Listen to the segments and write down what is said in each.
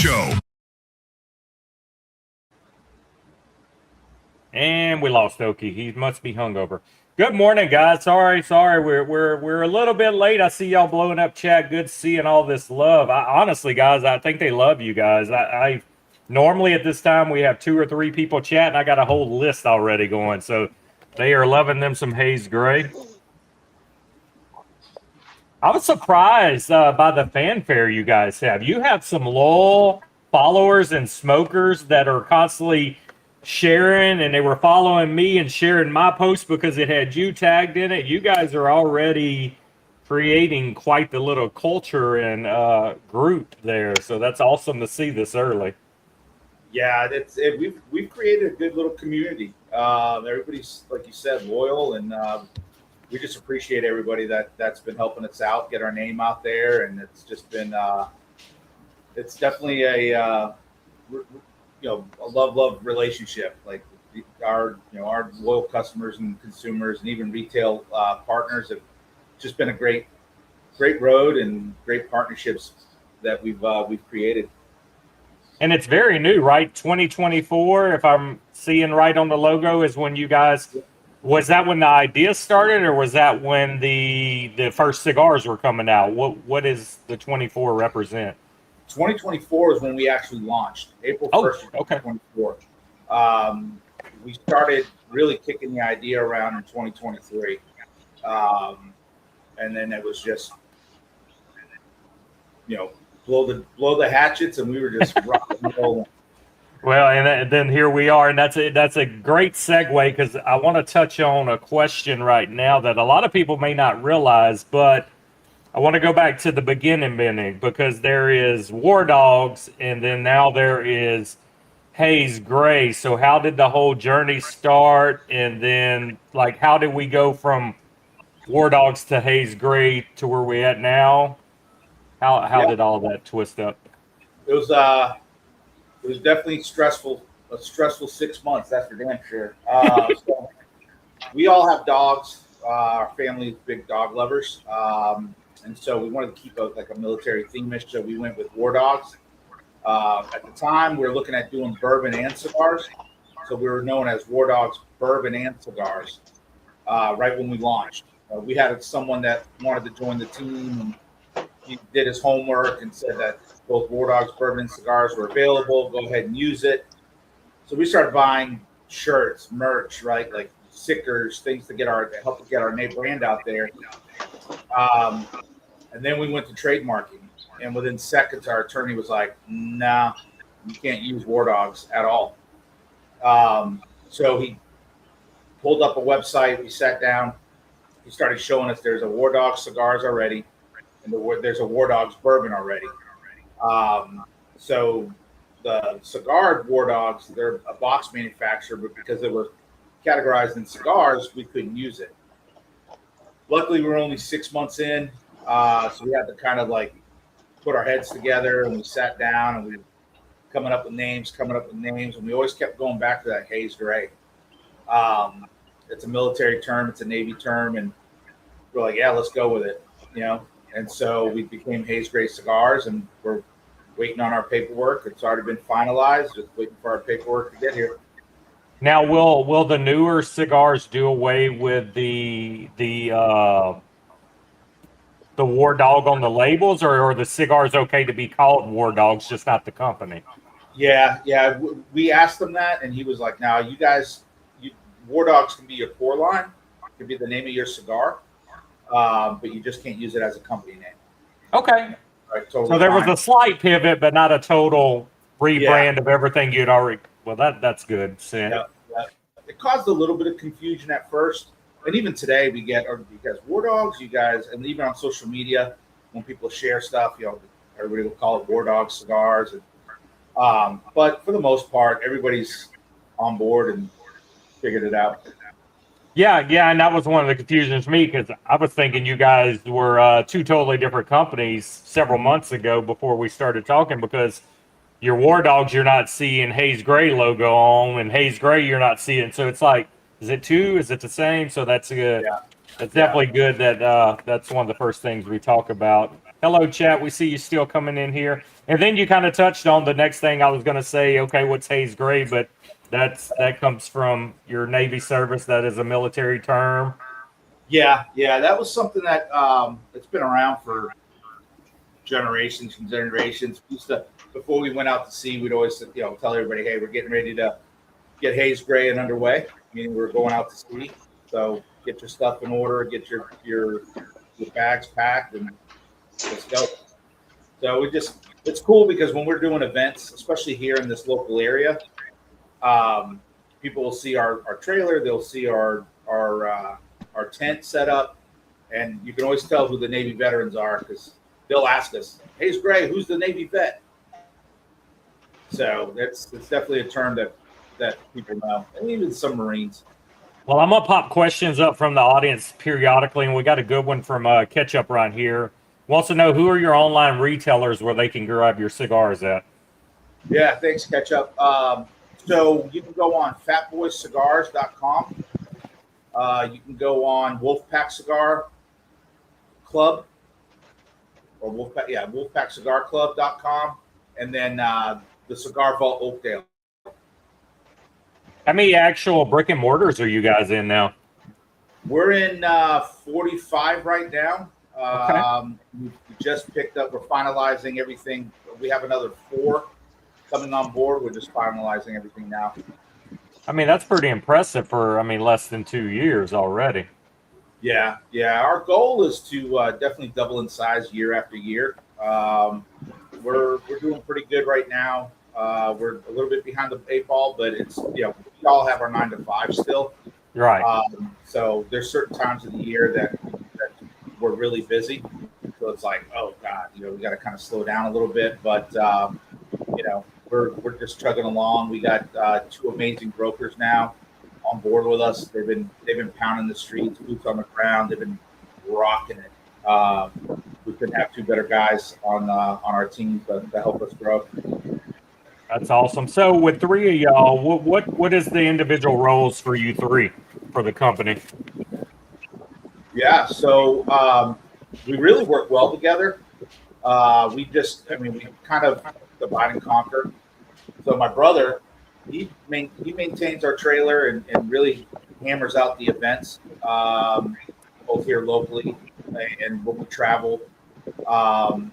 Show. And we lost Okie. He must be hungover. Good morning, guys. Sorry. We're a little bit late. I see y'all blowing up chat. Good seeing all this love. Honestly, guys, I think they love you guys. I normally at this time we have 2 or 3 people chatting. I got a whole list already going, so they are loving them some Haze Gray. I was surprised by the fanfare you guys have. You have some loyal followers and smokers that are constantly sharing, and they were following me and sharing my post because it had you tagged in it. You guys are already creating quite the little culture and group there, so that's awesome to see this early. Yeah, we've created a good little community. Everybody's, like you said, loyal, and we just appreciate everybody that's been helping us out, get our name out there, and it's just been it's definitely a love relationship. Like our loyal customers and consumers and even retail partners have just been a great road and great partnerships that we've created. And it's very new, right? 2024, if I'm seeing right on the logo, is when you guys. Was that when the idea started, or was that when the first cigars were coming out? What does the 24 represent? 2024 is when we actually launched, April 1st, okay. 2024. We started really kicking the idea around in 2023. And then it was just, blow the hatchets, and we were just rocking and rolling. Well, and then here we are, and that's a great segue, because I want to touch on a question right now that a lot of people may not realize, but I want to go back to the beginning, because there is War Dogs, and then now there is Haze Gray. So how did the whole journey start, and then how did we go from War Dogs to Haze Gray to where we at now? How did all that twist up? It was definitely a stressful 6 months. That's for damn sure. So we all have dogs. Our family is big dog lovers, and so we wanted to keep a military theme-ish. So we went with War Dogs. At the time, we were looking at doing bourbon and cigars, so we were known as War Dogs Bourbon and Cigars. Right when we launched, we had someone that wanted to join the team, and he did his homework and said that both War Dogs Bourbon and Cigars were available. Go ahead and use it. So we started buying shirts, merch, right? Like stickers, things to help get our name brand out there. And then we went to trademarking, and within seconds, our attorney was like, "Nah, you can't use War Dogs at all." So he pulled up a website. We sat down. He started showing us there's a War Dogs Cigars already, and there's a War Dogs Bourbon already. So the cigar War Dogs, they're a box manufacturer, but because they were categorized in cigars, we couldn't use it. Luckily, we were only 6 months in, so we had to kind of put our heads together, and we sat down, and we were coming up with names, and we always kept going back to that Haze Gray. It's a military term, it's a Navy term, and we're like, yeah, let's go with it, And so we became Haze Gray Cigars, and we're waiting on our paperwork. It's already been finalized, just waiting for our paperwork to get here. Now, will the newer cigars do away with the War Dog on the labels, or are the cigars okay to be called War Dogs, just not the company? Yeah. We asked him that, and he was like, "Now, you guys, War Dogs can be your core line, can be the name of your cigar, but you just can't use it as a company name." Okay. Right, totally so there fine. was a slight pivot, but not a total rebrand of everything you'd already. Well, that's good. Yeah. It caused a little bit of confusion at first, and even today we get, because War Dogs, you guys, and even on social media when people share stuff, everybody will call it War Dogs Cigars, and but for the most part, everybody's on board and figured it out. Yeah, and that was one of the confusions for me, because I was thinking you guys were 2 totally different companies several months ago before we started talking, because your War Dogs you're not seeing Haze Gray logo on, and Haze Gray you're not seeing. So it's like, is it 2? Is it the same? So that's good. Yeah. That's definitely good that that's one of the first things we talk about. Hello, chat. We see you still coming in here. And then you kind of touched on the next thing I was going to say. Okay, what's Haze Gray? But that comes from your Navy service. That is a military term. Yeah, that was something that it's been around for generations and generations. We used to, before we went out to sea, we'd always tell everybody, hey, we're getting ready to get Haze Gray and underway, meaning we're going out to sea. So get your stuff in order, get your bags packed, and let's go. So it's cool because when we're doing events, especially here in this local area, people will see our trailer, they'll see our tent set up, and you can always tell who the Navy veterans are because they'll ask us, Haze Gray, who's the Navy vet? So it's definitely a term that people know, and even some Marines. Well, I'm gonna pop questions up from the audience periodically, and we got a good one from Ketchup right here. Wants to know, who are your online retailers where they can grab your cigars at? Yeah, thanks, Ketchup. So you can go on fatboyscigars.com. You can go on Wolfpack Cigar Club or wolfpackcigarclub.com, and then the Cigar Vault Oakdale. How many actual brick and mortars are you guys in now? We're in 45 right now. Okay. We just picked up. We're finalizing everything. We have another 4 coming on board. We're just finalizing everything now. I mean, that's pretty impressive for, less than 2 years already. Yeah. Our goal is to definitely double in size year after year. We're doing pretty good right now. We're a little bit behind the 8 ball, but it's we all have our 9 to 5 still. Right. So there's certain times of the year that we're really busy. So it's like, oh God, we got to kind of slow down a little bit. But we're just chugging along. We got 2 amazing brokers now on board with us. They've been pounding the streets, boots on the ground. They've been rocking it. We couldn't have 2 better guys on our team to help us grow. That's awesome. So with 3 of y'all, what is the individual roles for you 3 for the company? Yeah, so we really work well together. We kind of divide and conquer. So my brother, he maintains our trailer and really hammers out the events, both here locally and when we travel. And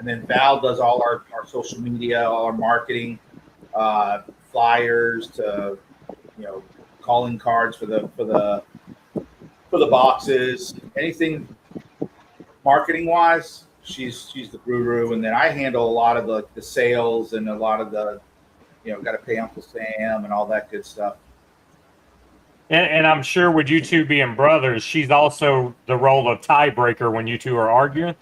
then Val does all our social media, all our marketing, flyers to calling cards for the boxes, anything marketing wise. She's the guru, and then I handle a lot of the sales and a lot of the got to pay Uncle Sam and all that good stuff. And I'm sure with you 2 being brothers, she's also the role of tiebreaker when you 2 are arguing.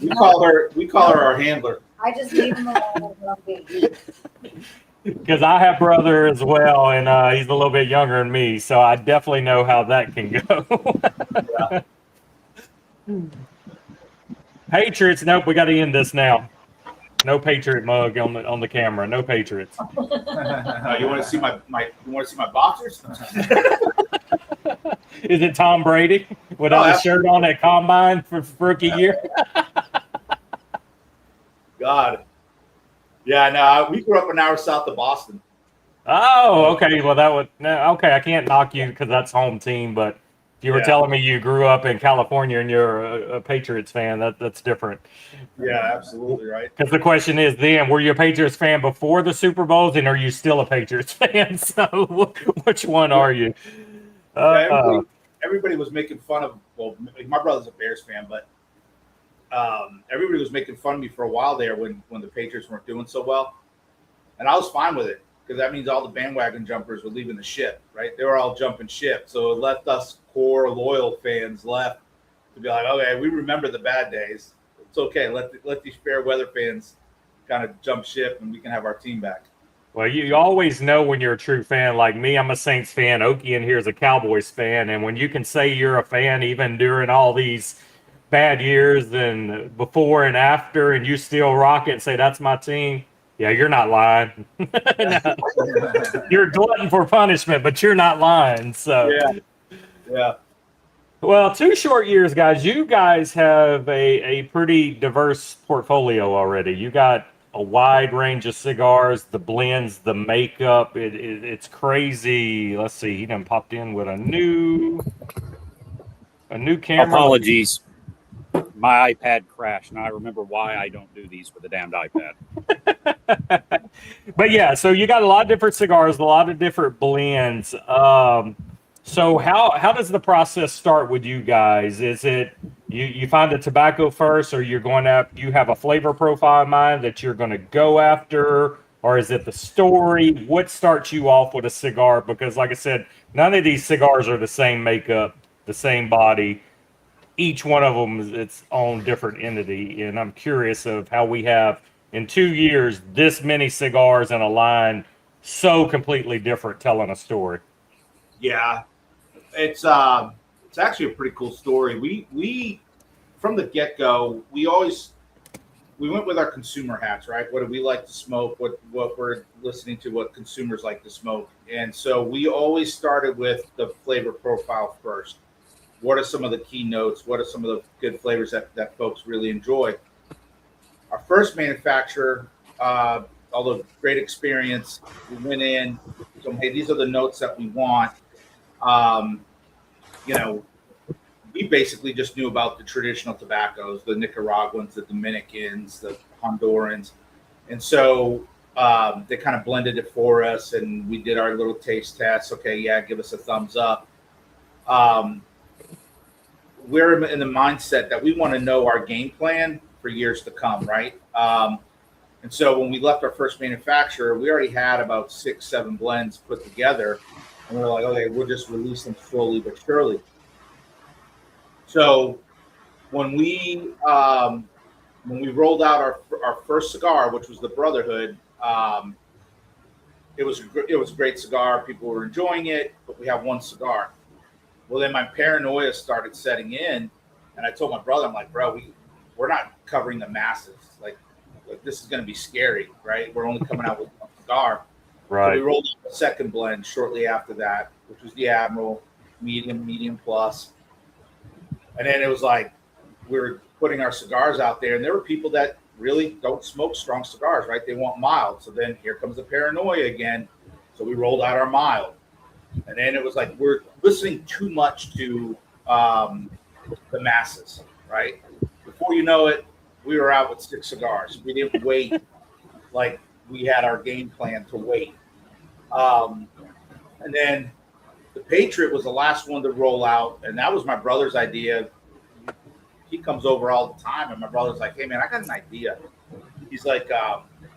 We call her our handler. I just leave him alone. Because I have brother as well, and he's a little bit younger than me, so I definitely know how that can go. Yeah. Patriots, nope, we got to end this now. No Patriot mug on the camera. No Patriots. You want to see my boxers? Is it Tom Brady without a shirt on at Combine for rookie year? God. Yeah, no, we grew up an hour south of Boston. Oh, okay. Well, okay. I can't knock you because that's home team, but if you were telling me you grew up in California and you're a Patriots fan, that's different. Yeah, absolutely right. Because the question is, then, were you a Patriots fan before the Super Bowls, and are you still a Patriots fan? So, which one are you? Everybody was making fun of. Well, my brother's a Bears fan, but everybody was making fun of me for a while there when the Patriots weren't doing so well, and I was fine with it because that means all the bandwagon jumpers were leaving the ship. Right? They were all jumping ship, so it left us core loyal fans left to be like, okay, we remember the bad days. It's okay. Let these fair weather fans kind of jump ship, and we can have our team back. Well, you always know when you're a true fan. Like me, I'm a Saints fan. Okie in here is a Cowboys fan. And when you can say you're a fan even during all these bad years and before and after, and you still rock it and say, that's my team, yeah, you're not lying. You're a glutton for punishment, but you're not lying. So Yeah. Well, 2 short years, guys. You guys have a pretty diverse portfolio already. You got a wide range of cigars, the blends, the makeup. It's crazy. Let's see. He done popped in with a new camera. Apologies. My iPad crashed, and I remember why I don't do these with the damned iPad. But yeah, so you got a lot of different cigars, a lot of different blends. So how does the process start with you guys? Is it you find the tobacco first, or you're going up? You have a flavor profile in mind that you're going to go after, or is it the story? What starts you off with a cigar? Because like I said, none of these cigars are the same makeup, the same body. Each one of them is its own different entity, and I'm curious of how we have in 2 years this many cigars in a line so completely different telling a story. Yeah, it's actually a pretty cool story. We from the get go, we went with our consumer hats, right? What do we like to smoke? What we're listening to? What consumers like to smoke? And so we always started with the flavor profile first. What are some of the key notes? What are some of the good flavors that folks really enjoy? Our first manufacturer, although great experience, we went in, so hey, these are the notes that we want. Um, you know, we basically just knew about the traditional tobaccos, the Nicaraguans, the Dominicans, the Hondurans. And so they kind of blended it for us, and we did our little taste test. Okay, yeah, give us a thumbs up. We're in the mindset that we want to know our game plan for years to come, right? And so when we left our first manufacturer, we already had about 6, 7 blends put together, and we're like, okay, we'll just release them slowly but surely. So when we rolled out our first cigar, which was the Brotherhood, it was a great cigar. People were enjoying it, but we have one cigar. Well, then my paranoia started setting in, and I told my brother, I'm like, bro, we're not covering the masses. Like this is going to be scary, right? We're only coming out with one cigar. Right. So we rolled out the second blend shortly after that, which was the Admiral, medium plus. And then it was like we were putting our cigars out there, and there were people that really don't smoke strong cigars, right? They want mild. So then here comes the paranoia again. So we rolled out our mild. And then it was like we're listening too much to the masses, right? Before you know it, we were out with 6 cigars. We didn't wait like we had our game plan to wait. And then the Patriot was the last one to roll out, and that was my brother's idea. He comes over all the time, and my brother's like, hey, man, I got an idea. He's like,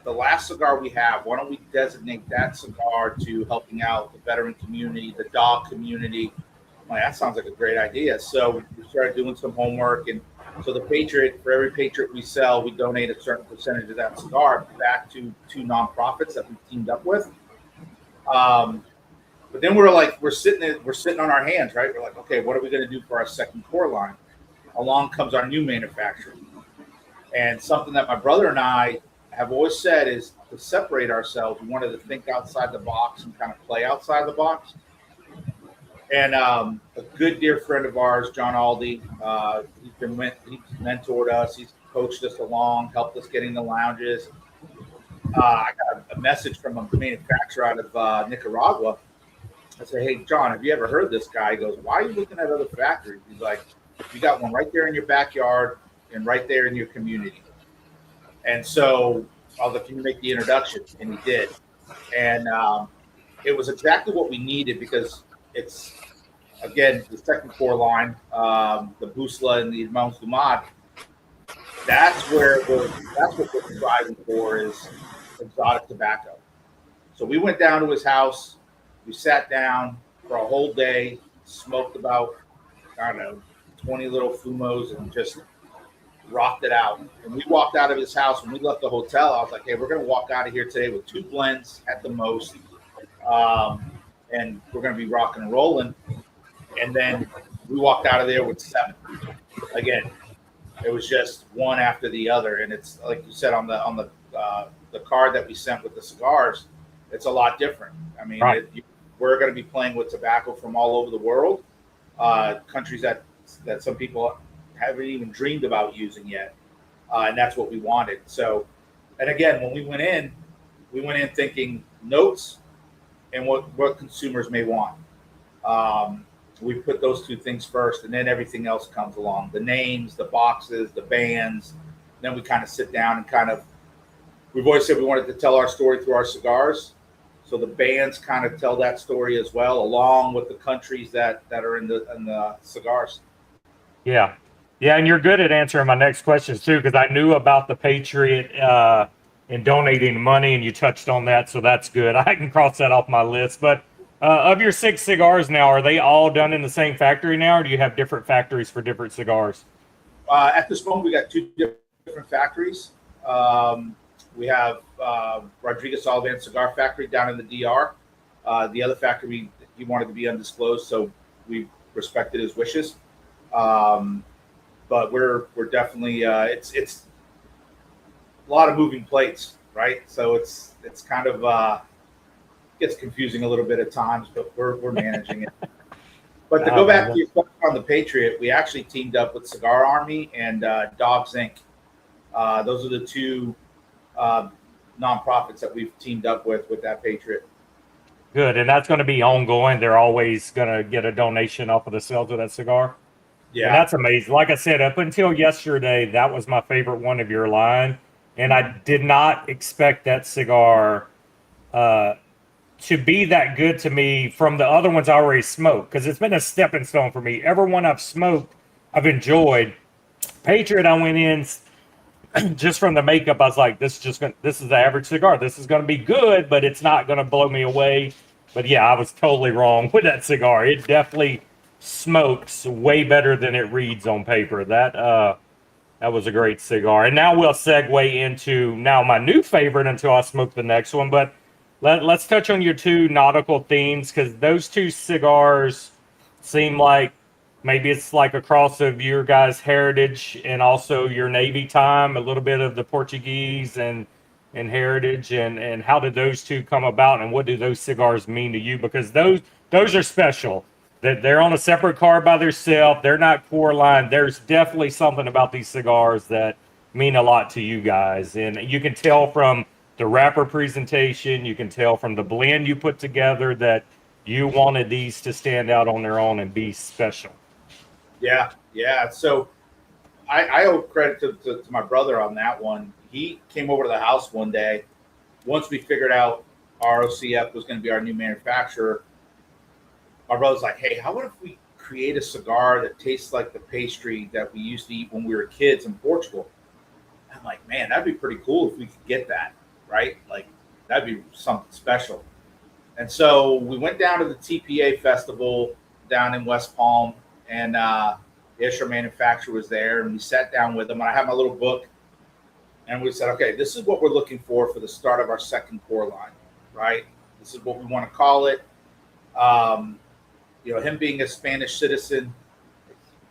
the last cigar we have, why don't we designate that cigar to helping out the veteran community, the dog community? I'm like, that sounds like a great idea. So we started doing some homework. And so the Patriot, for every Patriot we sell, we donate a certain percentage of that cigar back to 2 nonprofits that we teamed up with. But then we're sitting on our hands, right? We're like, okay, what are we going to do for our second core line? Along comes our new manufacturer. And something that my brother and I have always said is to separate ourselves. We wanted to think outside the box and kind of play outside the box. And a good dear friend of ours, John Aldi, he's mentored us. He's coached us along, helped us get in the lounges. I got a message from a manufacturer out of Nicaragua. I said, hey, John, have you ever heard this guy? He goes, why are you looking at other factories? He's like, you got one right there in your backyard and right there in your community. And so I was like, can you make the introduction? And he did. And it was exactly what we needed because it's, again, the second core line, the Busla and the Mount Dumad. That's what we're striving for is exotic tobacco. So we went down to his house. We sat down for a whole day, smoked about, 20 little fumos and just rocked it out. And we walked out of his house. When we left the hotel, I was like, hey, we're going to walk out of here today with 2 blends at the most. And we're going to be rocking and rolling. And then we walked out of there with 7. Again, it was just one after the other. And it's like you said on the card that we sent with the cigars, it's a lot different. I mean, right. We're going to be playing with tobacco from all over the world, countries that that some people haven't even dreamed about using yet, and that's what we wanted. So, and again, when we went in thinking notes and what consumers may want. We put those two things first, and then everything else comes along: the names, the boxes, the bands. Then we kind of sit down and we've always said we wanted to tell our story through our cigars. So the bands kind of tell that story as well, along with the countries that are in the cigars. Yeah. Yeah, and you're good at answering my next questions too, because I knew about the Patriot and donating money, and you touched on that, so that's good. I can cross that off my list. But of your 6 cigars now, are they all done in the same factory now, or do you have different factories for different cigars? At this moment, we got 2 different factories. We have Rodriguez Olivan Cigar Factory down in the DR. The other factory, he wanted to be undisclosed, so we respected his wishes. But we're definitely it's a lot of moving plates, right? So it's kind of gets confusing a little bit at times, but we're managing it. But to go back to your question on the Patriot, we actually teamed up with Cigar Army and Dogs Inc. Those are the 2 nonprofits that we've teamed up with that Patriot. Good, and that's going to be ongoing. They're always going to get a donation off of the sales of that cigar. Yeah, and that's amazing. Like I said, up until yesterday, that was my favorite one of your line, and I did not expect that cigar to be that good to me from the other ones I already smoked, because it's been a stepping stone for me. Every one I've smoked, I've enjoyed. Patriot, I went in just from the makeup. I was like, this is the average cigar. This is going to be good, but it's not going to blow me away. But yeah, I was totally wrong with that cigar. It definitely smokes way better than it reads on paper. That was a great cigar. And now we'll segue into my new favorite until I smoke the next one. But let's touch on your 2 nautical themes, because those 2 cigars seem like maybe it's like a cross of your guys' heritage and also your Navy time, a little bit of the Portuguese and heritage, and how did those 2 come about, and what do those cigars mean to you? Because those are special. That they're on a separate card by themselves. They're not core line. There's definitely something about these cigars that mean a lot to you guys, and you can tell from the wrapper presentation, you can tell from the blend you put together that you wanted these to stand out on their own and be special. Yeah. So I owe credit to my brother on that one. He came over to the house one day. Once we figured out ROCF was going to be our new manufacturer, my brother's like, hey, how about if we create a cigar that tastes like the pastry that we used to eat when we were kids in Portugal? I'm like, man, that'd be pretty cool if we could get that, right? Like, that'd be something special. And so we went down to the TPA festival down in West Palm, and the Isher manufacturer was there, and we sat down with them. And I have my little book, and we said, okay, this is what we're looking for the start of our second core line, right? This is what we want to call it. Him being a Spanish citizen,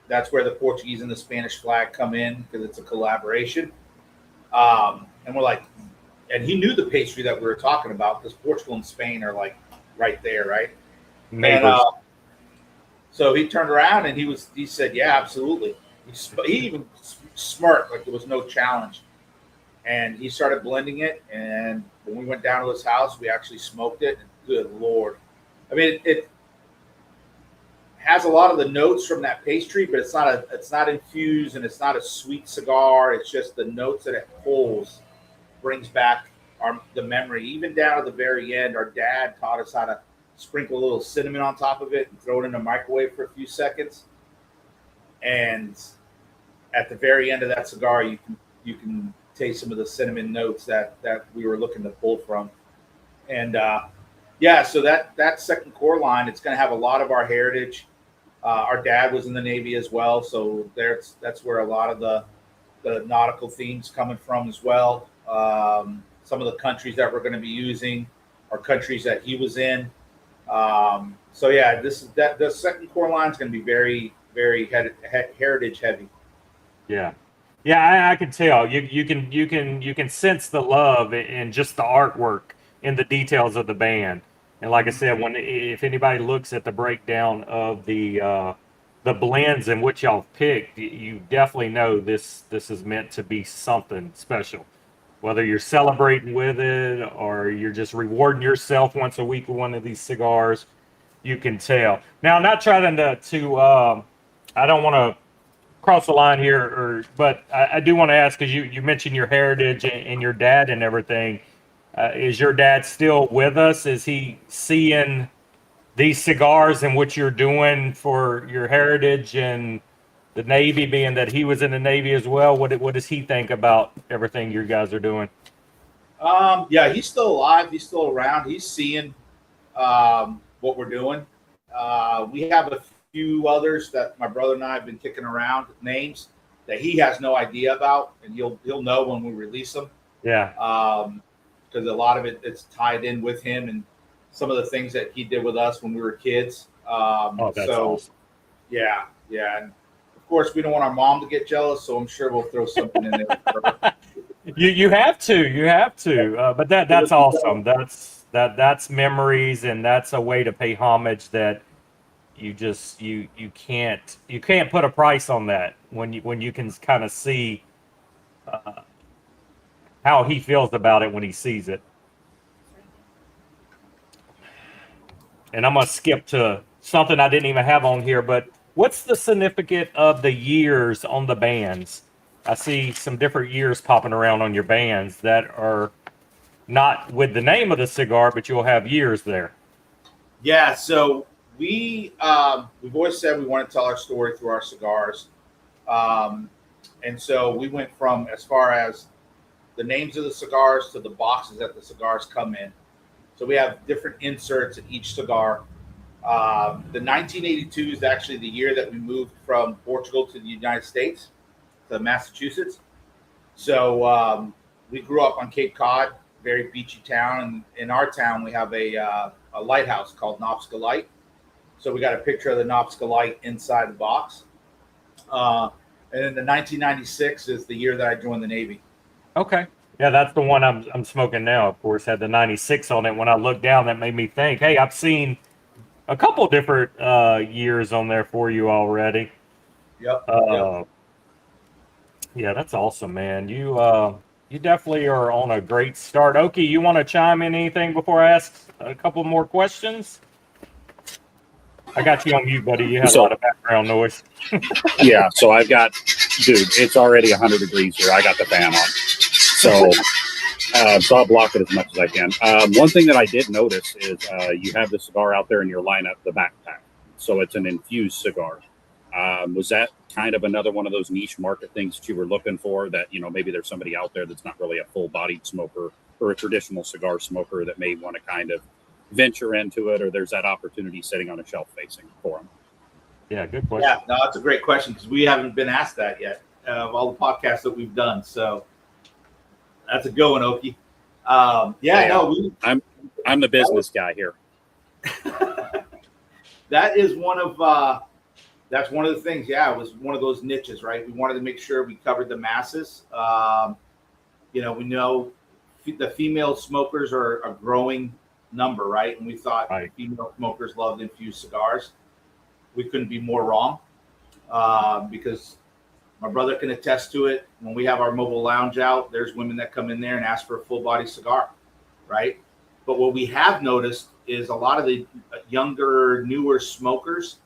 that's where the Portuguese and the Spanish flag come in, because it's a collaboration. And we're like, and he knew the pastry that we were talking about, because Portugal and Spain are like right there, right? Neighbors. And so he turned around and he said, yeah, absolutely. He even smirked like there was no challenge. And he started blending it. And when we went down to his house, we actually smoked it. And good Lord. I mean, it has a lot of the notes from that pastry, but it's not infused, and it's not a sweet cigar. It's just the notes that it pulls brings back the memory. Even down to the very end, our dad taught us how to sprinkle a little cinnamon on top of it and throw it in the microwave for a few seconds. And at the very end of that cigar, you can taste some of the cinnamon notes that we were looking to pull from. And so that second core line, it's going to have a lot of our heritage. Our dad was in the Navy as well, so that's where a lot of the nautical themes coming from as well. Some of the countries that we're going to be using are countries that he was in. The second core line is going to be very, very heritage heavy. Yeah, I can tell. You can sense the love in just the artwork and the details of the band. And like I said, if anybody looks at the breakdown of the the blends and what y'all picked, you definitely know this is meant to be something special. Whether you're celebrating with it or you're just rewarding yourself once a week with one of these cigars, you can tell. Now, I'm not trying to I don't want to cross the line here, but I do want to ask, because you mentioned your heritage and your dad and everything. Is your dad still with us? Is he seeing these cigars and what you're doing for your heritage and the Navy, being that he was in the Navy as well? What does he think about everything you guys are doing? Yeah, he's still alive. He's still around. He's seeing what we're doing. We have a few others that my brother and I have been kicking around, names that he has no idea about, and he'll know when we release them. Yeah. Because a lot of it's tied in with him and some of the things that he did with us when we were kids. That's awesome. Yeah. And of course, we don't want our mom to get jealous, so I'm sure we'll throw something in there for her. You have to. But that's awesome. That's memories, and that's a way to pay homage that you can't put a price on that when you can kind of see how he feels about it when he sees it. And I'm gonna skip to something I didn't even have on here, but what's the significance of the years on the bands? I see some different years popping around on your bands that are not with the name of the cigar, but you'll have years there. Yeah, so we've always said we want to tell our story through our cigars, and so we went from as far as the names of the cigars to the boxes that the cigars come in. So we have different inserts in each cigar. The 1982 is actually the year that we moved from Portugal to the United States, to Massachusetts. So we grew up on Cape Cod, very beachy town, and in our town we have a lighthouse called Nopska Light. So we got a picture of the Nopska Light inside the box. And then the 1996 is the year that I joined the Navy. Okay. Yeah, that's the one I'm smoking now. Of course, had the 96 on it. When I looked down, that made me think, hey, I've seen a couple different years on there for you already. Yep. Yeah, that's awesome, man. You definitely are on a great start. Oki, you want to chime in anything before I ask a couple more questions? I got you on mute, buddy. You have a lot of background noise. Yeah, so I've got, dude, it's already 100 degrees here. I got the fan on. So I'll block it as much as I can. One thing that I did notice is you have the cigar out there in your lineup, the backpack. So it's an infused cigar. Was that kind of another one of those niche market things that you were looking for, that, you know, maybe there's somebody out there that's not really a full-bodied smoker or a traditional cigar smoker that may want to kind of venture into it, or there's that opportunity sitting on a shelf facing for them? Yeah, good question. Yeah, no, that's a great question, because we haven't been asked that yet of all the podcasts that we've done. So that's a good one, Oki. I'm the business guy here. That is one of that's one of the things. Yeah, it was one of those niches, right? We wanted to make sure we covered the masses. We know the female smokers are a growing number, right? And we thought female smokers loved infused cigars. We couldn't be more wrong, because my brother can attest to it. When we have our mobile lounge out, there's women that come in there and ask for a full body cigar, right? But what we have noticed is a lot of the younger, newer smokers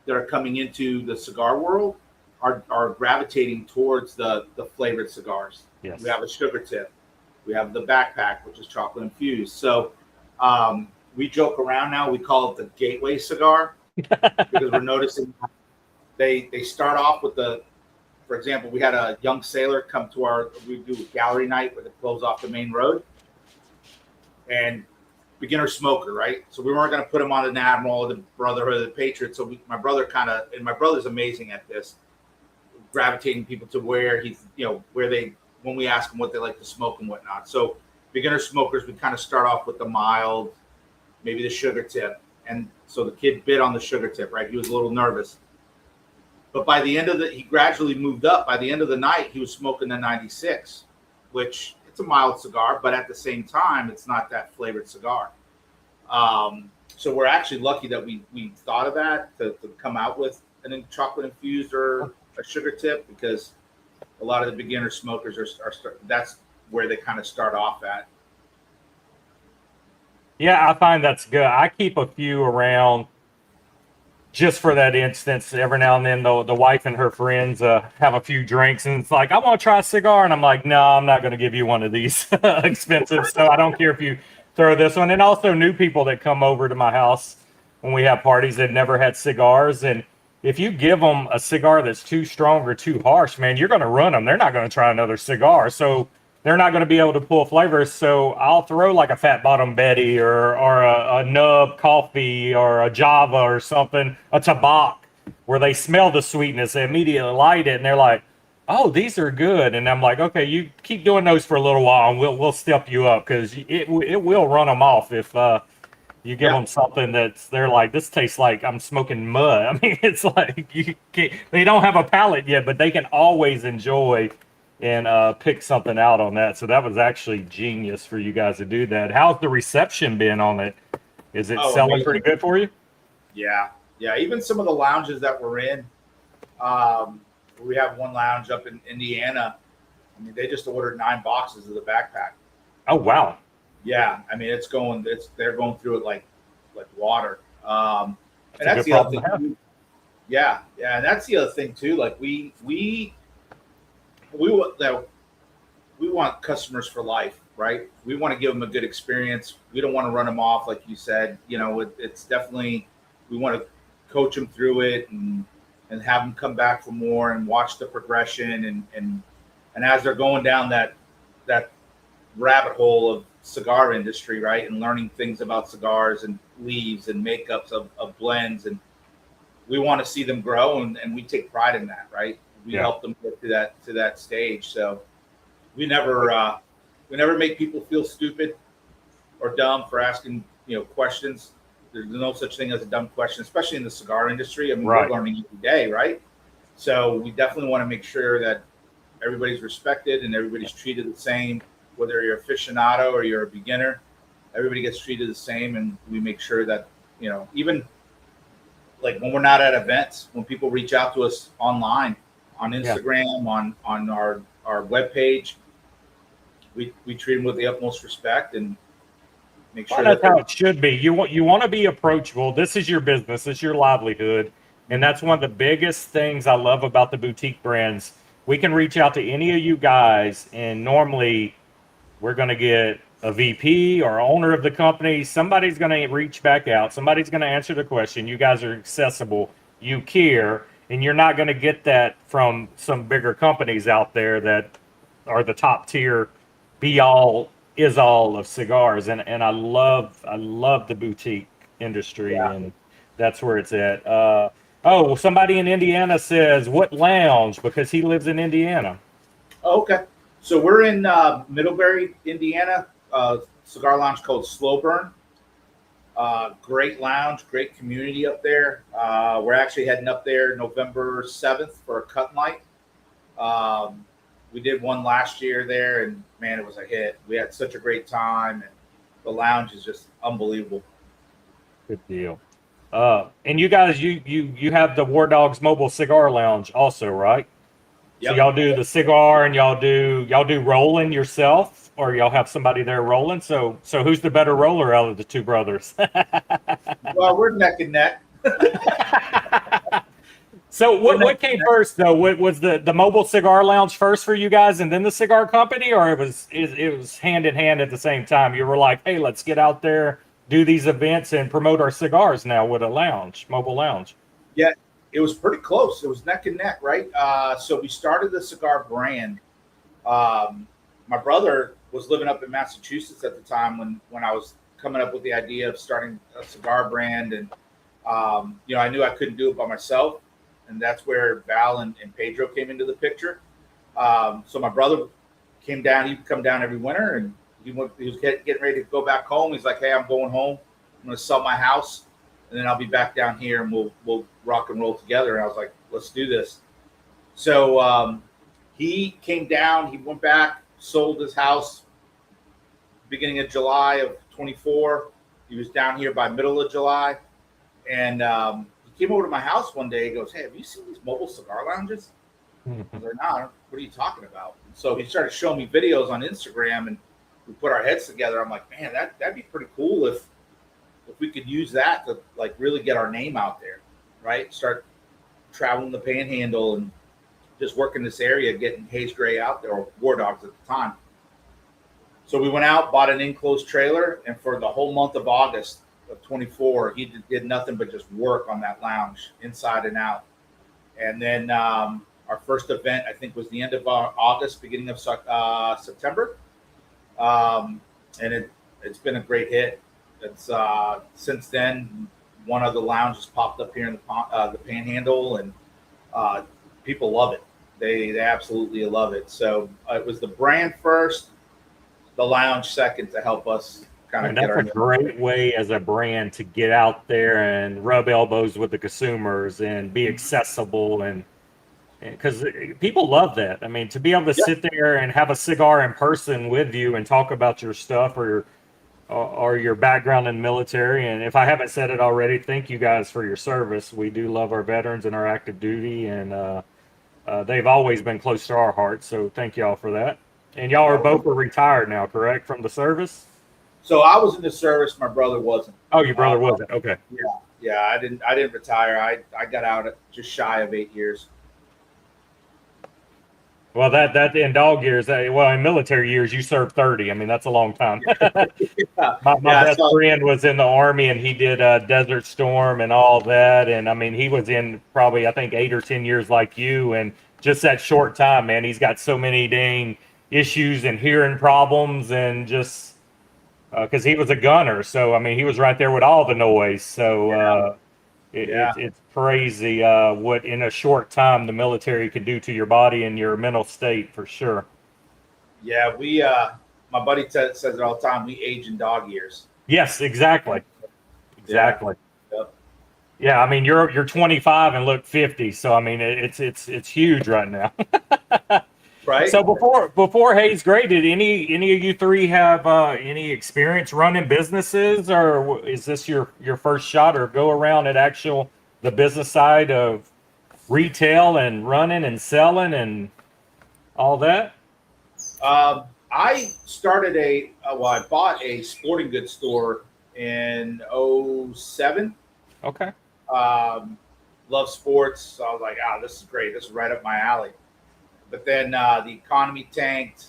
that are coming into the cigar world are gravitating towards the flavored cigars. Yes. We have a sugar tip. We have the backpack, which is chocolate infused. So we joke around now. We call it the gateway cigar, because we're noticing they start off with for example, we had a young sailor come to we do a gallery night where they close off the main road, and beginner smoker, right? So we weren't going to put him on an Admiral or the Brotherhood of the Patriot. So my brother's amazing at this, gravitating people to where when we ask them what they like to smoke and whatnot. So beginner smokers, we kind of start off with the mild, maybe the sugar tip. And so the kid bit on the sugar tip, right? He was a little nervous. But by the end of he gradually moved up. By the end of the night, he was smoking the 96, which it's a mild cigar, but at the same time, it's not that flavored cigar. So we're actually lucky that we thought of that to come out with chocolate infused or a sugar tip, because a lot of the beginner smokers that's where they kind of start off at. Yeah, I find that's good. I keep a few around just for that instance. Every now and then, the wife and her friends have a few drinks, and it's like, I want to try a cigar, and I'm like, no, I'm not going to give you one of these expensive. So I don't care if you throw this one. And also new people that come over to my house when we have parties that never had cigars, and if you give them a cigar that's too strong or too harsh, man, you're going to run them. They're not going to try another cigar. So they're not going to be able to pull flavors. So I'll throw like a Fat Bottom Betty or a Nub Coffee or a Java or something, a Tabac, where they smell the sweetness, they immediately light it, and they're like, "Oh, these are good." And I'm like, "Okay, you keep doing those for a little while, and we'll step you up, because it will run them off if you give them something they're like, this tastes like I'm smoking mud." I mean, it's like they don't have a palate yet, but they can always enjoy and pick something out on that. So that was actually genius for you guys to do that. How's the reception been on it? Is it selling amazing. pretty good for you? Yeah. Even some of the lounges that we're in, we have one lounge up in Indiana. I mean, they just ordered 9 boxes of the backpack. Oh, wow. Yeah, I mean, they're going through it like water. And That's that's the other thing too. Yeah, and that's the other thing too. Like we want customers for life, right? We want to give them a good experience. We don't want to run them off, like you said. You know, it's definitely, we want to coach them through it and have them come back for more and watch the progression and as they're going down that rabbit hole of cigar industry, right, and learning things about cigars and leaves and makeups of blends, and we want to see them grow, and we take pride in that, right? We help them get to that stage. So we never make people feel stupid or dumb for asking questions. There's no such thing as a dumb question, especially in the cigar industry. I mean, We're learning every day, right? So we definitely want to make sure that everybody's respected and everybody's treated the same. Whether you're aficionado or you're a beginner, everybody gets treated the same, and we make sure that, even like when we're not at events, when people reach out to us online, on Instagram, on our webpage, we treat them with the utmost respect and make sure that's how it should be. You want to be approachable. This is your business, it's your livelihood, and that's one of the biggest things I love about the boutique brands. We can reach out to any of you guys, and normally we're going to get a VP or owner of the company. Somebody's going to reach back out. Somebody's going to answer the question. You guys are accessible. You care. And you're not going to get that from some bigger companies out there that are the top tier, be all, is all of cigars. And I love the boutique industry, and that's where it's at. Somebody in Indiana says, what lounge? Because he lives in Indiana. Okay. So we're in Middlebury, Indiana, cigar lounge called Slow Burn. Great lounge, great community up there. We're actually heading up there November 7th for a cut night. We did one last year there, and man, it was a hit. We had such a great time, and the lounge is just unbelievable. Good deal. And you guys, you have the War Dogs Mobile Cigar Lounge also, right? Yep. So y'all do the cigar, and y'all do rolling yourself, or y'all have somebody there rolling. So who's the better roller out of the two brothers? Well, we're neck and neck. So what came first though? Was the Mobile Cigar Lounge first for you guys, and then the cigar company, or it was hand in hand at the same time? You were like, hey, let's get out there, do these events, and promote our cigars now with a lounge, mobile lounge. Yeah. It was pretty close. It was neck and neck, right? So we started the cigar brand. My brother was living up in Massachusetts at the time when I was coming up with the idea of starting a cigar brand. And, I knew I couldn't do it by myself. And that's where Val and Pedro came into the picture. So my brother came down. He'd come down every winter, and he was getting ready to go back home. He's like, hey, I'm going home. I'm going to sell my house, and then I'll be back down here, and we'll rock and roll together. And I was like, let's do this. So he came down, he went back, sold his house beginning of July of 24. He was down here by middle of July. And he came over to my house one day. He goes, "Hey, have you seen these mobile cigar lounges?" I was like, "Nah, what are you talking about?" So he started showing me videos on Instagram, and we put our heads together. I'm like, "Man, that'd be pretty cool if we could use that to like really get our name out there, right? Start traveling the Panhandle and just working this area, getting Haze Gray out there, or War Dogs at the time." So we went out, bought an enclosed trailer, and for the whole month of August of 24, he did nothing but just work on that lounge, inside and out. And then our first event, I think, was the end of August, beginning of September, and it's been a great hit. It's since then, one of the lounges popped up here in the Panhandle, and people love it. They absolutely love it. So it was the brand first, the lounge second, to help us kind of get our. That's a great way as a brand to get out there and rub elbows with the consumers and be accessible, and because people love that. I mean, to be able to sit there and have a cigar in person with you and talk about your stuff or your background in the military. And if I haven't said it already, thank you guys for your service. We do love our veterans and our active duty, and they've always been close to our hearts. So thank y'all for that. And y'all are both retired now, correct, from the service? So I was in the service. My brother wasn't. Oh, your brother wasn't. Okay. Yeah. I didn't retire. I got out at just shy of 8 years. Well, that in dog years, well, in military years, you served 30. I mean, that's a long time. My best friend was in the Army, and he did Desert Storm and all that. And I mean, he was in probably, I think, 8 or 10 years like you. And just that short time, man, he's got so many dang issues and hearing problems, and just because he was a gunner. So, I mean, he was right there with all the noise. So it's crazy what in a short time the military can do to your body and your mental state, for sure. Yeah, we my buddy says it all the time. We age in dog years. Yes, exactly. Yep. Yeah, I mean, you're 25 and look 50, so I mean, it's huge right now. Right. So before Haze Gray, did any of you three have any experience running businesses, or is this your first shot or go around at the business side of retail and running and selling and all that? I started I bought a sporting goods store in 07. Okay. Love sports. So I was like, this is great. This is right up my alley. But then the economy tanked.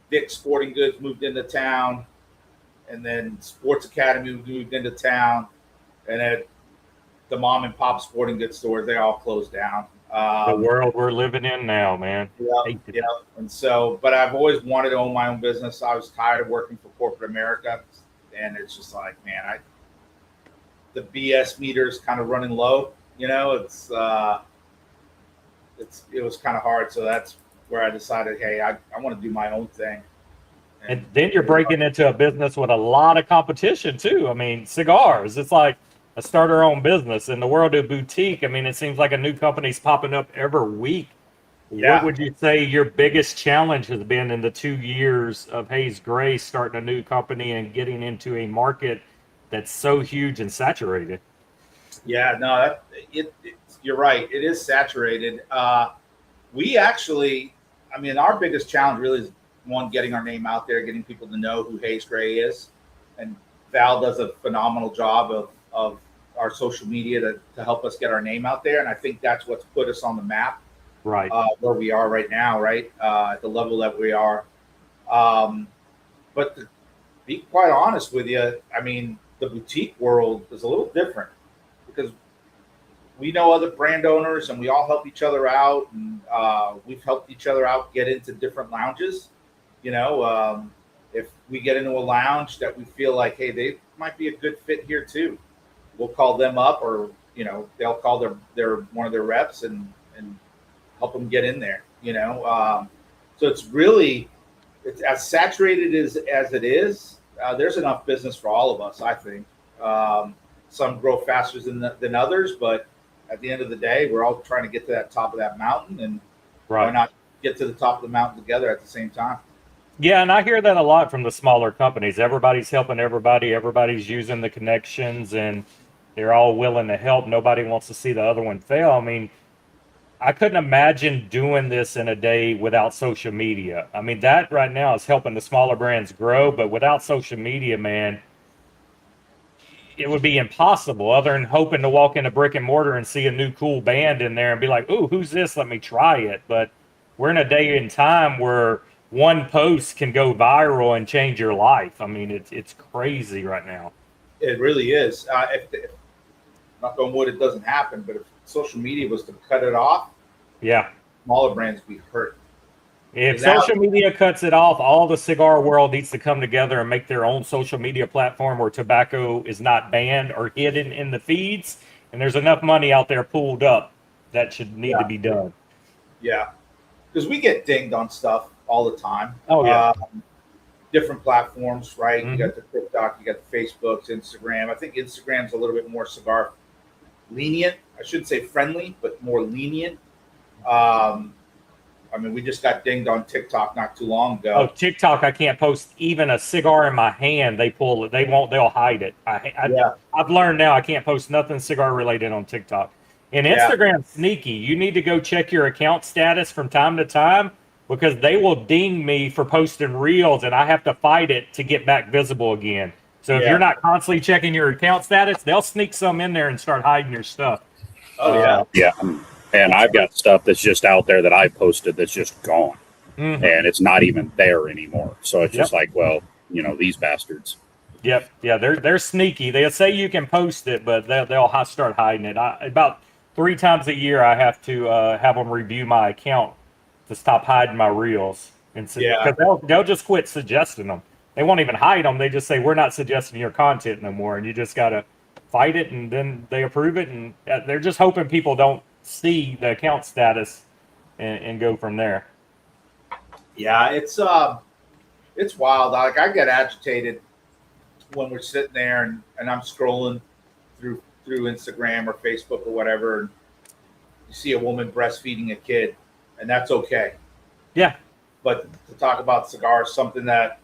Dick's Sporting Goods moved into town, and then Sports Academy moved into town, and then the mom and pop sporting goods stores, they all closed down. The world we're living in now, man. Yeah. And so, but I've always wanted to own my own business. I was tired of working for corporate America, and it's just like, man, the BS meter's kind of running low. You know, it was kind of hard. So that's where I decided, hey, I want to do my own thing. And then you're breaking into a business with a lot of competition too. I mean, cigars, it's like a starter own business. In the world of boutique, I mean, it seems like a new company's popping up every week. Yeah. What would you say your biggest challenge has been in the 2 years of Haze Gray starting a new company and getting into a market that's so huge and saturated? Yeah, no, you're right. It is saturated. We actually, I mean, our biggest challenge really is one, getting our name out there, getting people to know who Haze Gray is. And Val does a phenomenal job of our social media to help us get our name out there. And I think that's what's put us on the map, right? Where we are right now, right? At the level that we are. But to be quite honest with you, I mean, the boutique world is a little different because we know other brand owners and we all help each other out, and we've helped each other out get into different lounges. You know, if we get into a lounge that we feel like, hey, they might be a good fit here too, we'll call them up, or you know, they'll call their one of their reps and help them get in there. You know, so it's as saturated as it is. There's enough business for all of us, I think. Some grow faster than others, but at the end of the day, we're all trying to get to that top of that mountain, and why not get to the top of the mountain together at the same time? Yeah, and I hear that a lot from the smaller companies. Everybody's helping everybody. Everybody's using the connections, and They're all willing to help. Nobody wants to see the other one fail. I mean, I couldn't imagine doing this in a day without social media. I mean, that right now is helping the smaller brands grow, but without social media, man, it would be impossible other than hoping to walk in a brick and mortar and see a new cool band in there and be like, ooh, who's this? Let me try it. But we're in a day and time where one post can go viral and change your life. I mean, it's crazy right now. It really is. If knock on wood, it doesn't happen. But if social media was to cut it off, Yeah. smaller brands would be hurt. If Now- social media cuts it off, all the cigar world needs to come together and make their own social media platform where tobacco is not banned or hidden in the feeds. And there's enough money out there pooled up that should need to be done. Yeah, because we get dinged on stuff all the time. Oh, yeah. Different platforms, right? Mhm. You got the TikTok, you got the Facebooks, Instagram. I think Instagram's a little bit more cigar lenient. I shouldn't say friendly, but more lenient. I mean, we just got dinged on TikTok not too long ago. Oh, TikTok, I can't post even a cigar in my hand. They pull it. They won't. They'll hide it. I've learned now I can't post nothing cigar related on TikTok. And Instagram's sneaky. You need to go check your account status from time to time because they will ding me for posting reels and I have to fight it to get back visible again. So if you're not constantly checking your account status, they'll sneak some in there and start hiding your stuff. Oh, yeah. Yeah. And I've got stuff that's just out there that I posted that's just gone. Mhm. And it's not even there anymore. So it's just like, well, these bastards. Yep. Yeah, they're sneaky. They'll say you can post it, but they'll start hiding it. About 3 times a year, I have to have them review my account to stop hiding my reels. Because they'll just quit suggesting them. They won't even hide them. They just say, we're not suggesting your content no more. And you just got to fight it, and then they approve it. And they're just hoping people don't see the account status and go from there. Yeah, it's wild. Like, I get agitated when we're sitting there and I'm scrolling through Instagram or Facebook or whatever, and you see a woman breastfeeding a kid, and that's okay. Yeah. But to talk about cigars, something that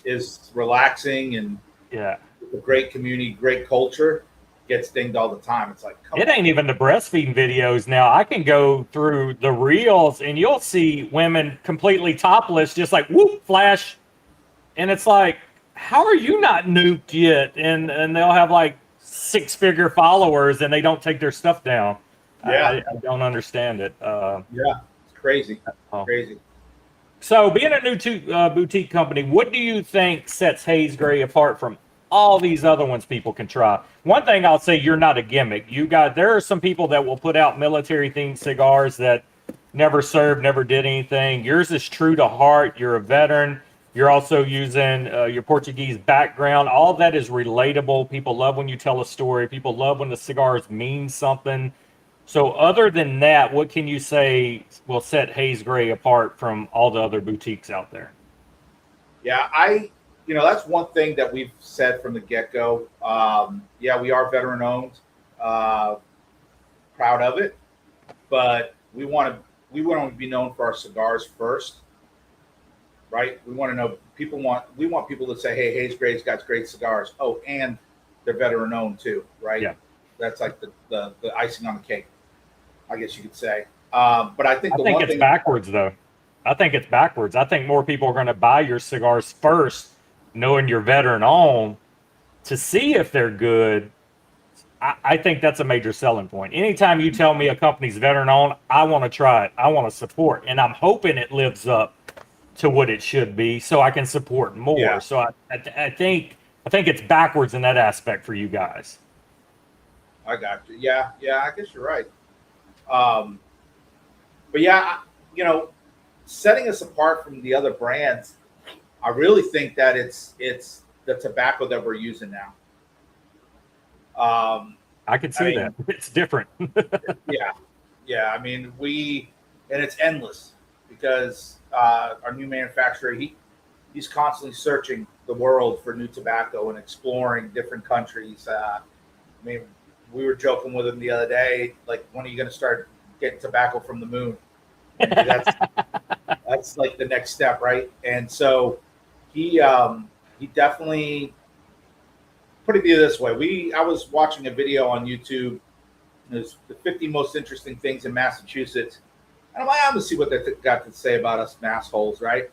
is relaxing and a great community, great culture, gets dinged all the time. It's like, it ain't even the breastfeeding videos now. I can go through the reels and you'll see women completely topless, just like whoop, flash. And it's like, how are you not nuked yet? And they'll have like 6-figure followers and they don't take their stuff down. Yeah. I don't understand it. It's crazy. Crazy. So being a new boutique company, what do you think sets Haze Gray apart from all these other ones people can try? One thing I'll say, you're not a gimmick. There are some people that will put out military themed cigars that never served, never did anything. Yours is true to heart. You're a veteran. You're also using your Portuguese background. All of that is relatable. People love when you tell a story. People love when the cigars mean something. So other than that, what can you say will set Haze Gray apart from all the other boutiques out there? Yeah, that's one thing that we've said from the get-go. We are veteran-owned, proud of it, but we want to be known for our cigars first, right? We want people to say, hey, Haze Gray's got great cigars. Oh, and they're veteran-owned too, right? Yeah. That's like the icing on the cake, I guess you could say. But I think it's backwards, though. I think it's backwards. I think more people are going to buy your cigars first, knowing you're veteran-owned, to see if they're good. I think that's a major selling point. Anytime you tell me a company's veteran-owned, I want to try it. I want to support, and I'm hoping it lives up to what it should be, so I can support more. Yeah. So I think it's backwards in that aspect for you guys. I got you. Yeah, I guess you're right. But yeah, setting us apart from the other brands, I really think that it's the tobacco that we're using now. I can see that. It's different. Yeah. I mean, and it's endless because our new manufacturer, he's constantly searching the world for new tobacco and exploring different countries. I mean, we were joking with him the other day, like, when are you going to start getting tobacco from the moon? That's like the next step, right? And so he definitely put it to you this way. I was watching a video on YouTube. There's the 50 most interesting things in Massachusetts. And I'm like, I'm going to see what they got to say about us massholes, right?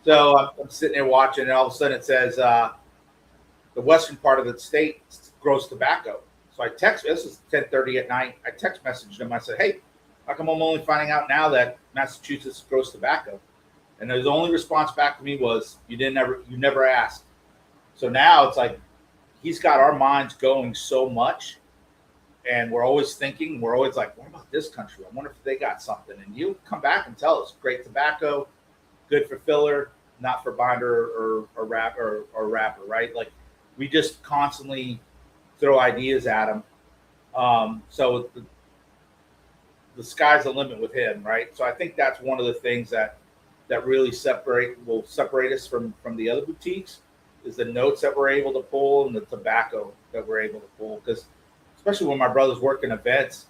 So I'm sitting there watching, and all of a sudden it says the western part of the state grows tobacco. So I text, this is 10:30 at night. I text messaged them. I said, hey, how come I'm only finding out now that Massachusetts grows tobacco? And the only response back to me was, you never asked. So now it's like, he's got our minds going so much, and we're always thinking, we're always like, what about this country? I wonder if they got something. And you come back and tell us, great tobacco, good for filler, not for binder or wrapper, right? Like, we just constantly throw ideas at him. So the sky's the limit with him, right? So I think that's one of the things that really will separate us from the other boutiques, is the notes that we're able to pull and the tobacco that we're able to pull. Because especially when my brothers work in events,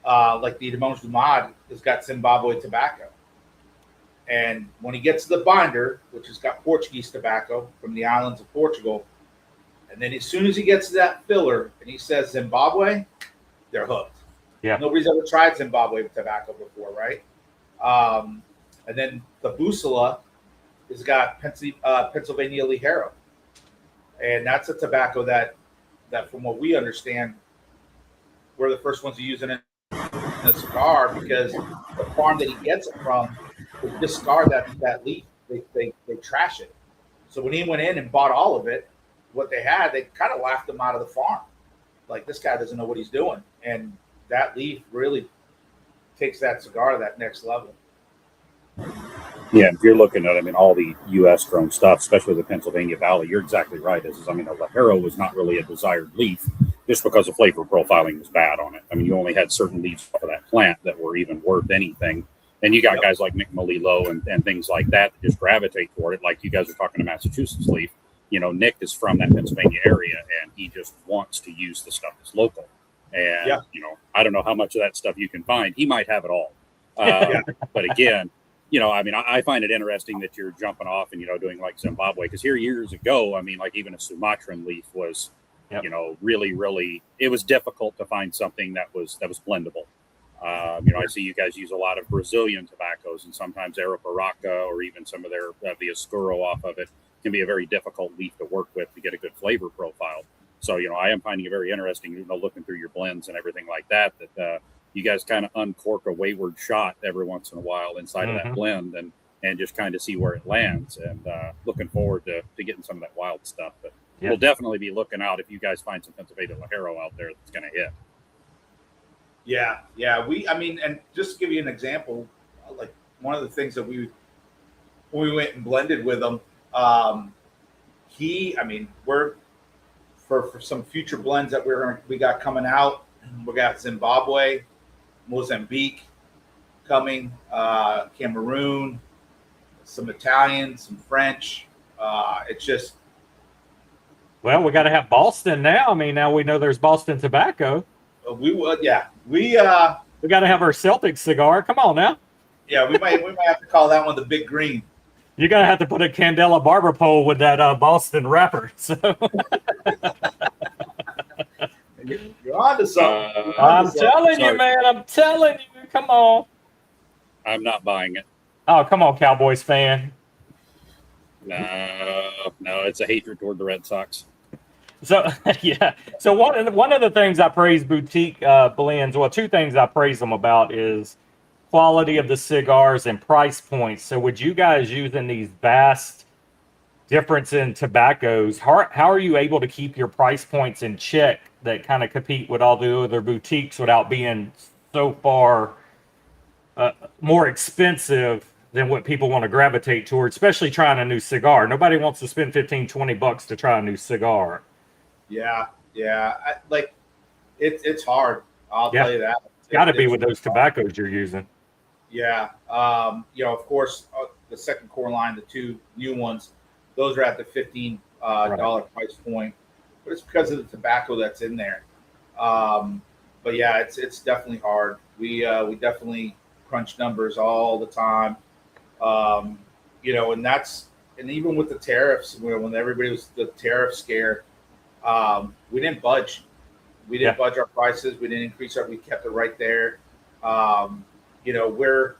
like the Demonge du Mod has got Zimbabwe tobacco. And when he gets to the binder, which has got Portuguese tobacco from the islands of Portugal, and then as soon as he gets to that filler and he says Zimbabwe, they're hooked. Yeah. Nobody's ever tried Zimbabwe tobacco before, right? And then the Bussola has got Pennsylvania Ligero. And that's a tobacco that from what we understand, we're the first ones to use it in a cigar, because the farm that he gets it from, they discard that leaf. They trash it. So when he went in and bought all of it, what they had, they kind of laughed him out of the farm. Like, this guy doesn't know what he's doing. And that leaf really takes that cigar to that next level. Yeah, if you're looking at, I mean, all the U.S. grown stuff, especially the Pennsylvania Valley, you're exactly right. I mean, a Ligero was not really a desired leaf just because the flavor profiling was bad on it. I mean, you only had certain leaves off of that plant that were even worth anything. And you got guys like Nick Melillo and things like that just gravitate toward it. Like you guys are talking to Massachusetts leaf. You know, Nick is from that Pennsylvania area, and he just wants to use the stuff that's local. And, you know, I don't know how much of that stuff you can find. He might have it all. But again, you know, I mean, I find it interesting that you're jumping off and, you know, doing like Zimbabwe, because here years ago, I mean, like even a Sumatran leaf was, you know, really, really, it was difficult to find something that was blendable. You know, I see you guys use a lot of Brazilian tobaccos, and sometimes Arapiraca or even some of their the Oscuro off of it can be a very difficult leaf to work with to get a good flavor profile. So, you know, I am finding it very interesting, you know, looking through your blends and everything like that, that you guys kind of uncork a wayward shot every once in a while inside of that blend and just kind of see where it lands. And looking forward to getting some of that wild stuff. But we'll definitely be looking out if you guys find some Pennsylvania Ligero out there that's going to hit. Yeah. I mean, and just to give you an example, like one of the things that when we went and blended with him, we're for some future blends that we got coming out. We got Zimbabwe, Mozambique coming, Cameroon, some Italian, some French. It's just. Well, we got to have Boston now. I mean, now we know there's Boston tobacco. We would, yeah. We got to have our Celtic cigar. Come on now. Yeah, we might have to call that one the Big Green. You're going to have to put a Candela barber pole with that Boston wrapper. So. You're on to something. I'm telling you, man. I'm telling you. Come on. I'm not buying it. Oh, come on, Cowboys fan. No, it's a hatred toward the Red Sox. So, yeah. So one of the things I praise boutique blends, well, two things I praise them about is quality of the cigars and price points. So would you guys, using these vast difference in tobaccos, how are you able to keep your price points in check that kind of compete with all the other boutiques without being so far more expensive than what people want to gravitate towards, especially trying a new cigar? Nobody wants to spend $15-20 to try a new cigar. Yeah. It's hard. I'll tell you that. It's got to be with those tobaccos you're using. Yeah. You know, of course, the second core line, the two new ones, those are at the $15 price point, but it's because of the tobacco that's in there. But yeah, it's definitely hard. We definitely crunch numbers all the time. You know, and even with the tariffs, when everybody was the tariff scare, We didn't budge. We didn't budge our prices. We didn't increase our. We kept it right there. You know, we're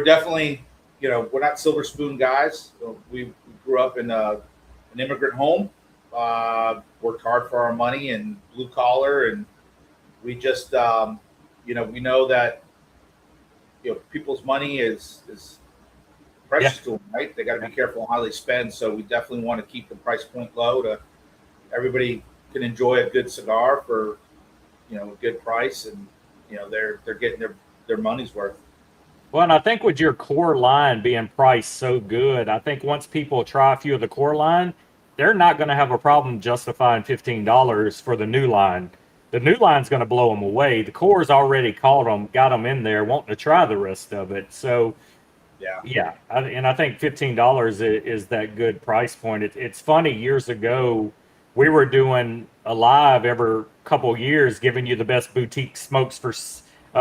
definitely, you know, we're not silver spoon guys. We grew up in an immigrant home, worked hard for our money and blue collar, and we just, you know, we know that, you know, people's money is precious to them, right? They got to be careful on how they spend. So we definitely want to keep the price point low to everybody can enjoy a good cigar for, you know, a good price, and you know they're getting their money's worth. Well, and I think with your core line being priced so good, I think once people try a few of the core line, they're not going to have a problem justifying $15 for the new line. The new line's going to blow them away. The core's already got them in there, wanting to try the rest of it. So, yeah, and I think $15 is that good price point. It's funny, years ago, we were doing a live every couple years, giving you the best boutique smokes for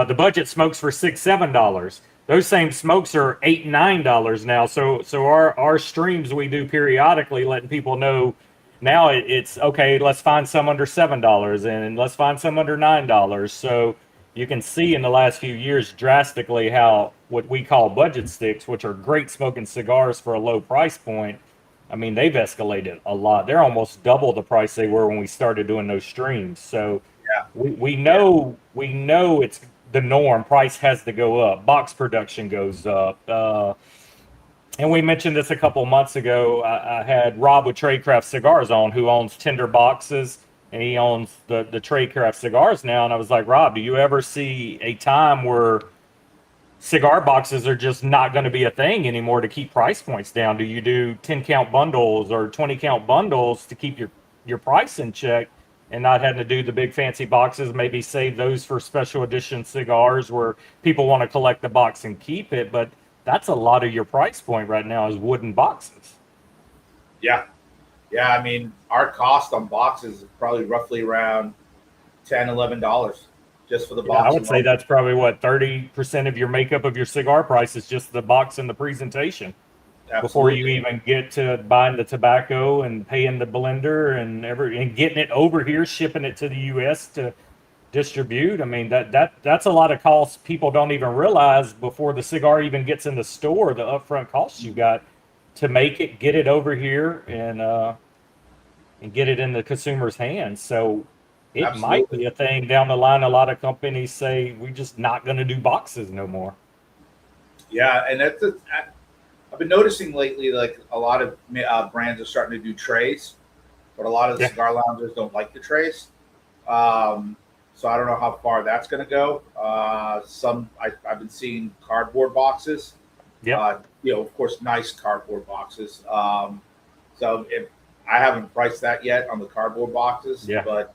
the budget smokes for $6-7. Those same smokes are $8-9 now. So our streams we do periodically, letting people know now it's okay. Let's find some under $7 and let's find some under $9. So you can see in the last few years drastically how what we call budget sticks, which are great smoking cigars for a low price point, I mean, they've escalated a lot. They're almost double the price they were when we started doing those streams. So we know it's the norm. Price has to go up. Box production goes up. And we mentioned this a couple months ago. I had Rob with Tradecraft Cigars on, who owns Tinder Boxes, and he owns the Tradecraft Cigars now. And I was like, Rob, do you ever see a time where cigar boxes are just not going to be a thing anymore to keep price points down? Do you do 10 count bundles or 20 count bundles to keep your price in check and not having to do the big fancy boxes? Maybe save those for special edition cigars where people want to collect the box and keep it. But that's a lot of your price point right now is wooden boxes. Yeah. I mean, our cost on boxes is probably roughly around $10-11 just for the box. I would say that's probably what 30% of your makeup of your cigar price is just the box and the presentation. Absolutely. Before you even get to buying the tobacco and paying the blender and getting it over here, shipping it to the U.S. to distribute. I mean, that's a lot of costs people don't even realize before the cigar even gets in the store. The upfront costs you got to make it, get it over here, and get it in the consumer's hands. So it Absolutely. Might be a thing down the line. A lot of companies say we're just not going to do boxes no more. Yeah, and I've been noticing lately, like a lot of brands are starting to do trays, but a lot of the cigar loungers don't like the trays. So I don't know how far that's going to go. I've been seeing cardboard boxes. You know, of course, nice cardboard boxes. So I haven't priced that yet on the cardboard boxes, but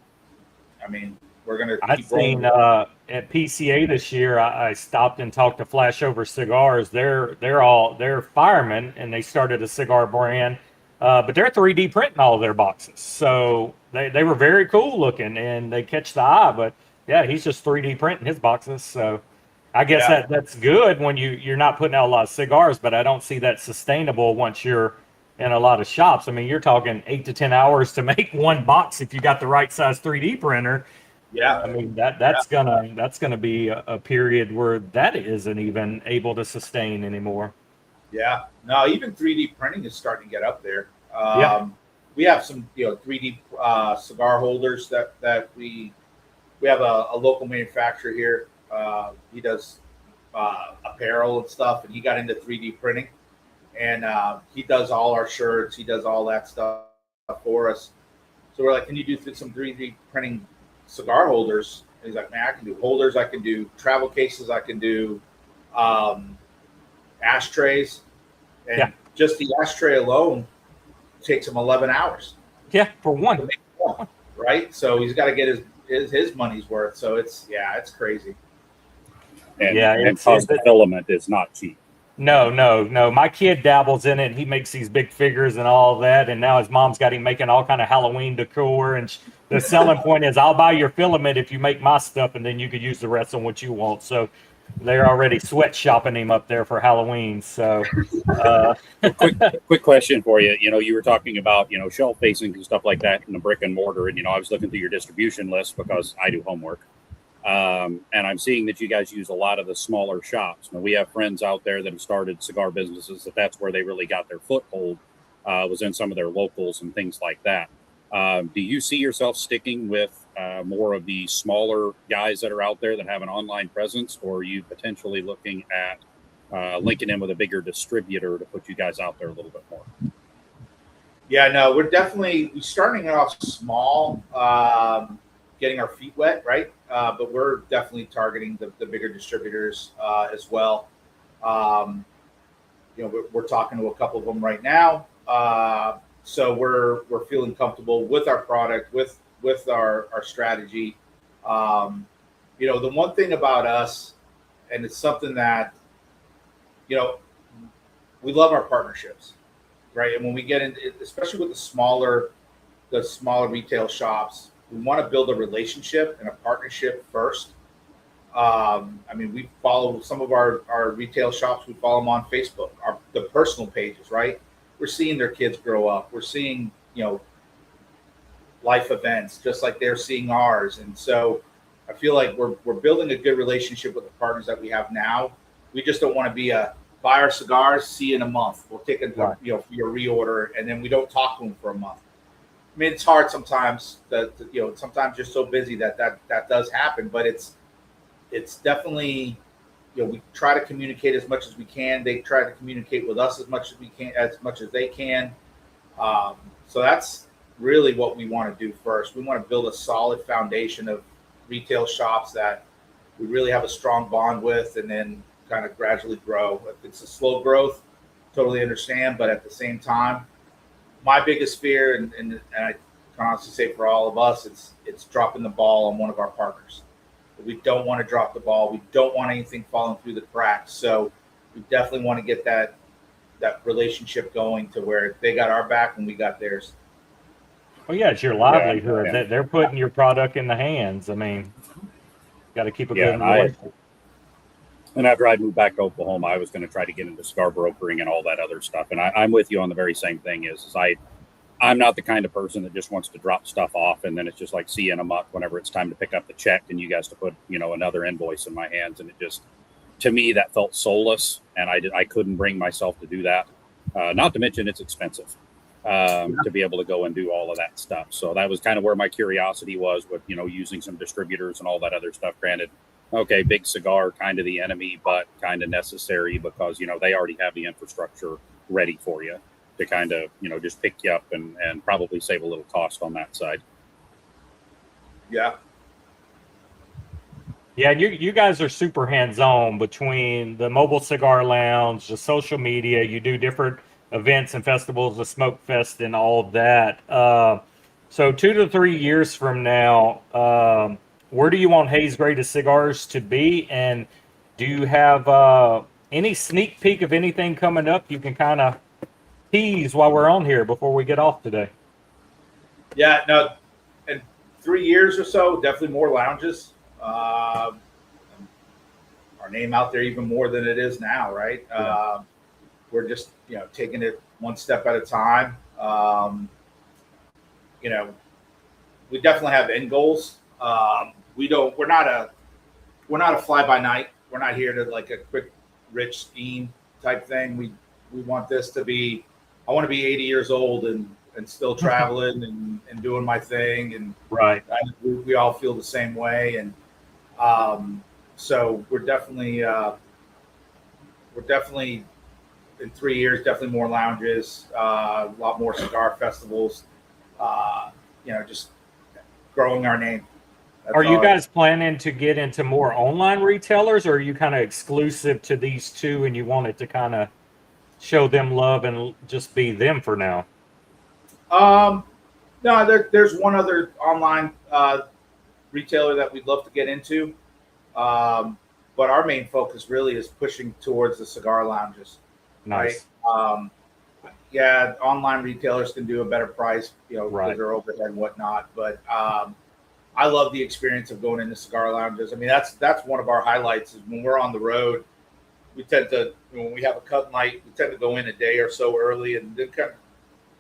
I mean, we're going to keep I've seen at PCA this year, I stopped and talked to Flashover Cigars. They're firemen, and they started a cigar brand, but they're 3D printing all of their boxes. So they were very cool looking, and they catch the eye. But yeah, he's just 3D printing his boxes. So I guess that's good when you're not putting out a lot of cigars, but I don't see that sustainable once you're in a lot of shops. I mean, you're talking 8 to 10 hours to make one box if you got the right size 3D printer. Yeah, I mean that's gonna be a period where that isn't even able to sustain anymore. Yeah, no, even 3D printing is starting to get up there. We have some 3D cigar holders that we have a local manufacturer here. He does apparel and stuff, and he got into 3D printing, and he does all our shirts. He does all that stuff for us. So we're like, can you do some 3D printing cigar holders? And he's like, man, I can do holders, I can do travel cases, I can do ashtrays, and just the ashtray alone takes him 11 hours. Yeah, for one. Right? So he's got to get his money's worth. So it's crazy. And filament is not cheap. No. My kid dabbles in it. He makes these big figures and all of that, and now his mom's got him making all kind of Halloween decor. And the selling point is, I'll buy your filament if you make my stuff, and then you could use the rest on what you want. So they're already sweatshopping him up there for Halloween. So, Quick question for you. You were talking about, shelf facings and stuff like that in the brick and mortar. And, I was looking through your distribution list because I do homework. And I'm seeing that you guys use a lot of the smaller shops. Now, we have friends out there that have started cigar businesses that's where they really got their foothold, was in some of their locals and things like that. Do you see yourself sticking with more of the smaller guys that are out there that have an online presence, or are you potentially looking at linking in with a bigger distributor to put you guys out there a little bit more? Yeah, no, we're starting off small, getting our feet wet, right? But we're definitely targeting the bigger distributors as well. We're talking to a couple of them right now. So we're feeling comfortable with our product, with our strategy. The one thing about us, and it's something that, we love our partnerships, right? And when we get into, especially with the smaller retail shops, we want to build a relationship and a partnership first. We follow some of our retail shops. We follow them on Facebook, the personal pages, right? We're seeing their kids grow up. We're seeing, life events just like they're seeing ours. And so I feel like we're building a good relationship with the partners that we have now. We just don't want to be buy our cigars, see you in a month. We'll take for your reorder, and then we don't talk to them for a month. It's hard sometimes sometimes you're so busy that does happen, but it's definitely, we try to communicate as much as we can. They try to communicate with us as much as they can. So that's really what we want to do first. We want to build a solid foundation of retail shops that we really have a strong bond with, and then kind of gradually grow. If it's a slow growth, totally understand. But at the same time, my biggest fear, and I can honestly say for all of us, it's dropping the ball on one of our partners. We don't want to drop the ball. We don't want anything falling through the cracks. So we definitely want to get that relationship going to where they got our back and we got theirs. Well, yeah, it's your livelihood. Yeah. They're putting your product in the hands. Got to keep a good relationship. And after I moved back to Oklahoma, I was going to try to get into cigar brokering and all that other stuff. And I'm with you on the very same thing. I'm not the kind of person that just wants to drop stuff off and then it's just like see you in a month whenever it's time to pick up the check and you guys to put another invoice in my hands. And it just, to me, that felt soulless, and I couldn't bring myself to do that. Not to mention it's expensive to be able to go and do all of that stuff. So that was kind of where my curiosity was with using some distributors and all that other stuff. Granted, okay, big cigar, kind of the enemy, but kind of necessary because, they already have the infrastructure ready for you to kind of, just pick you up and probably save a little cost on that side. Yeah. Yeah, you guys are super hands-on between the mobile cigar lounge, the social media. You do different events and festivals, the Smoke Fest and all of that. So 2 to 3 years from now, where do you want Haze Greatest Cigars to be? And do you have any sneak peek of anything coming up you can kind of tease while we're on here before we get off today? Yeah, no, in 3 years or so, definitely more lounges. Our name out there even more than it is now, right? Yeah. We're just taking it one step at a time. We definitely have end goals. We're not a fly by night. We're not here to like a quick rich scheme type thing. We want this to be, I want to be 80 years old and still traveling and doing my thing, and right. We all feel the same way. And so we're definitely in 3 years, definitely more lounges, a lot more cigar festivals, just growing our name. Are you guys planning to get into more online retailers, or are you kind of exclusive to these two and you want it to kind of show them love and just be them for now? No, there's one other online retailer that we'd love to get into. But our main focus really is pushing towards the cigar lounges. Nice. Right? Online retailers can do a better price, right, because they're overhead and whatnot. But I love the experience of going into cigar lounges. I mean, that's one of our highlights is when we're on the road. We tend to, when we have a cut night, we tend to go in a day or so early and then kind of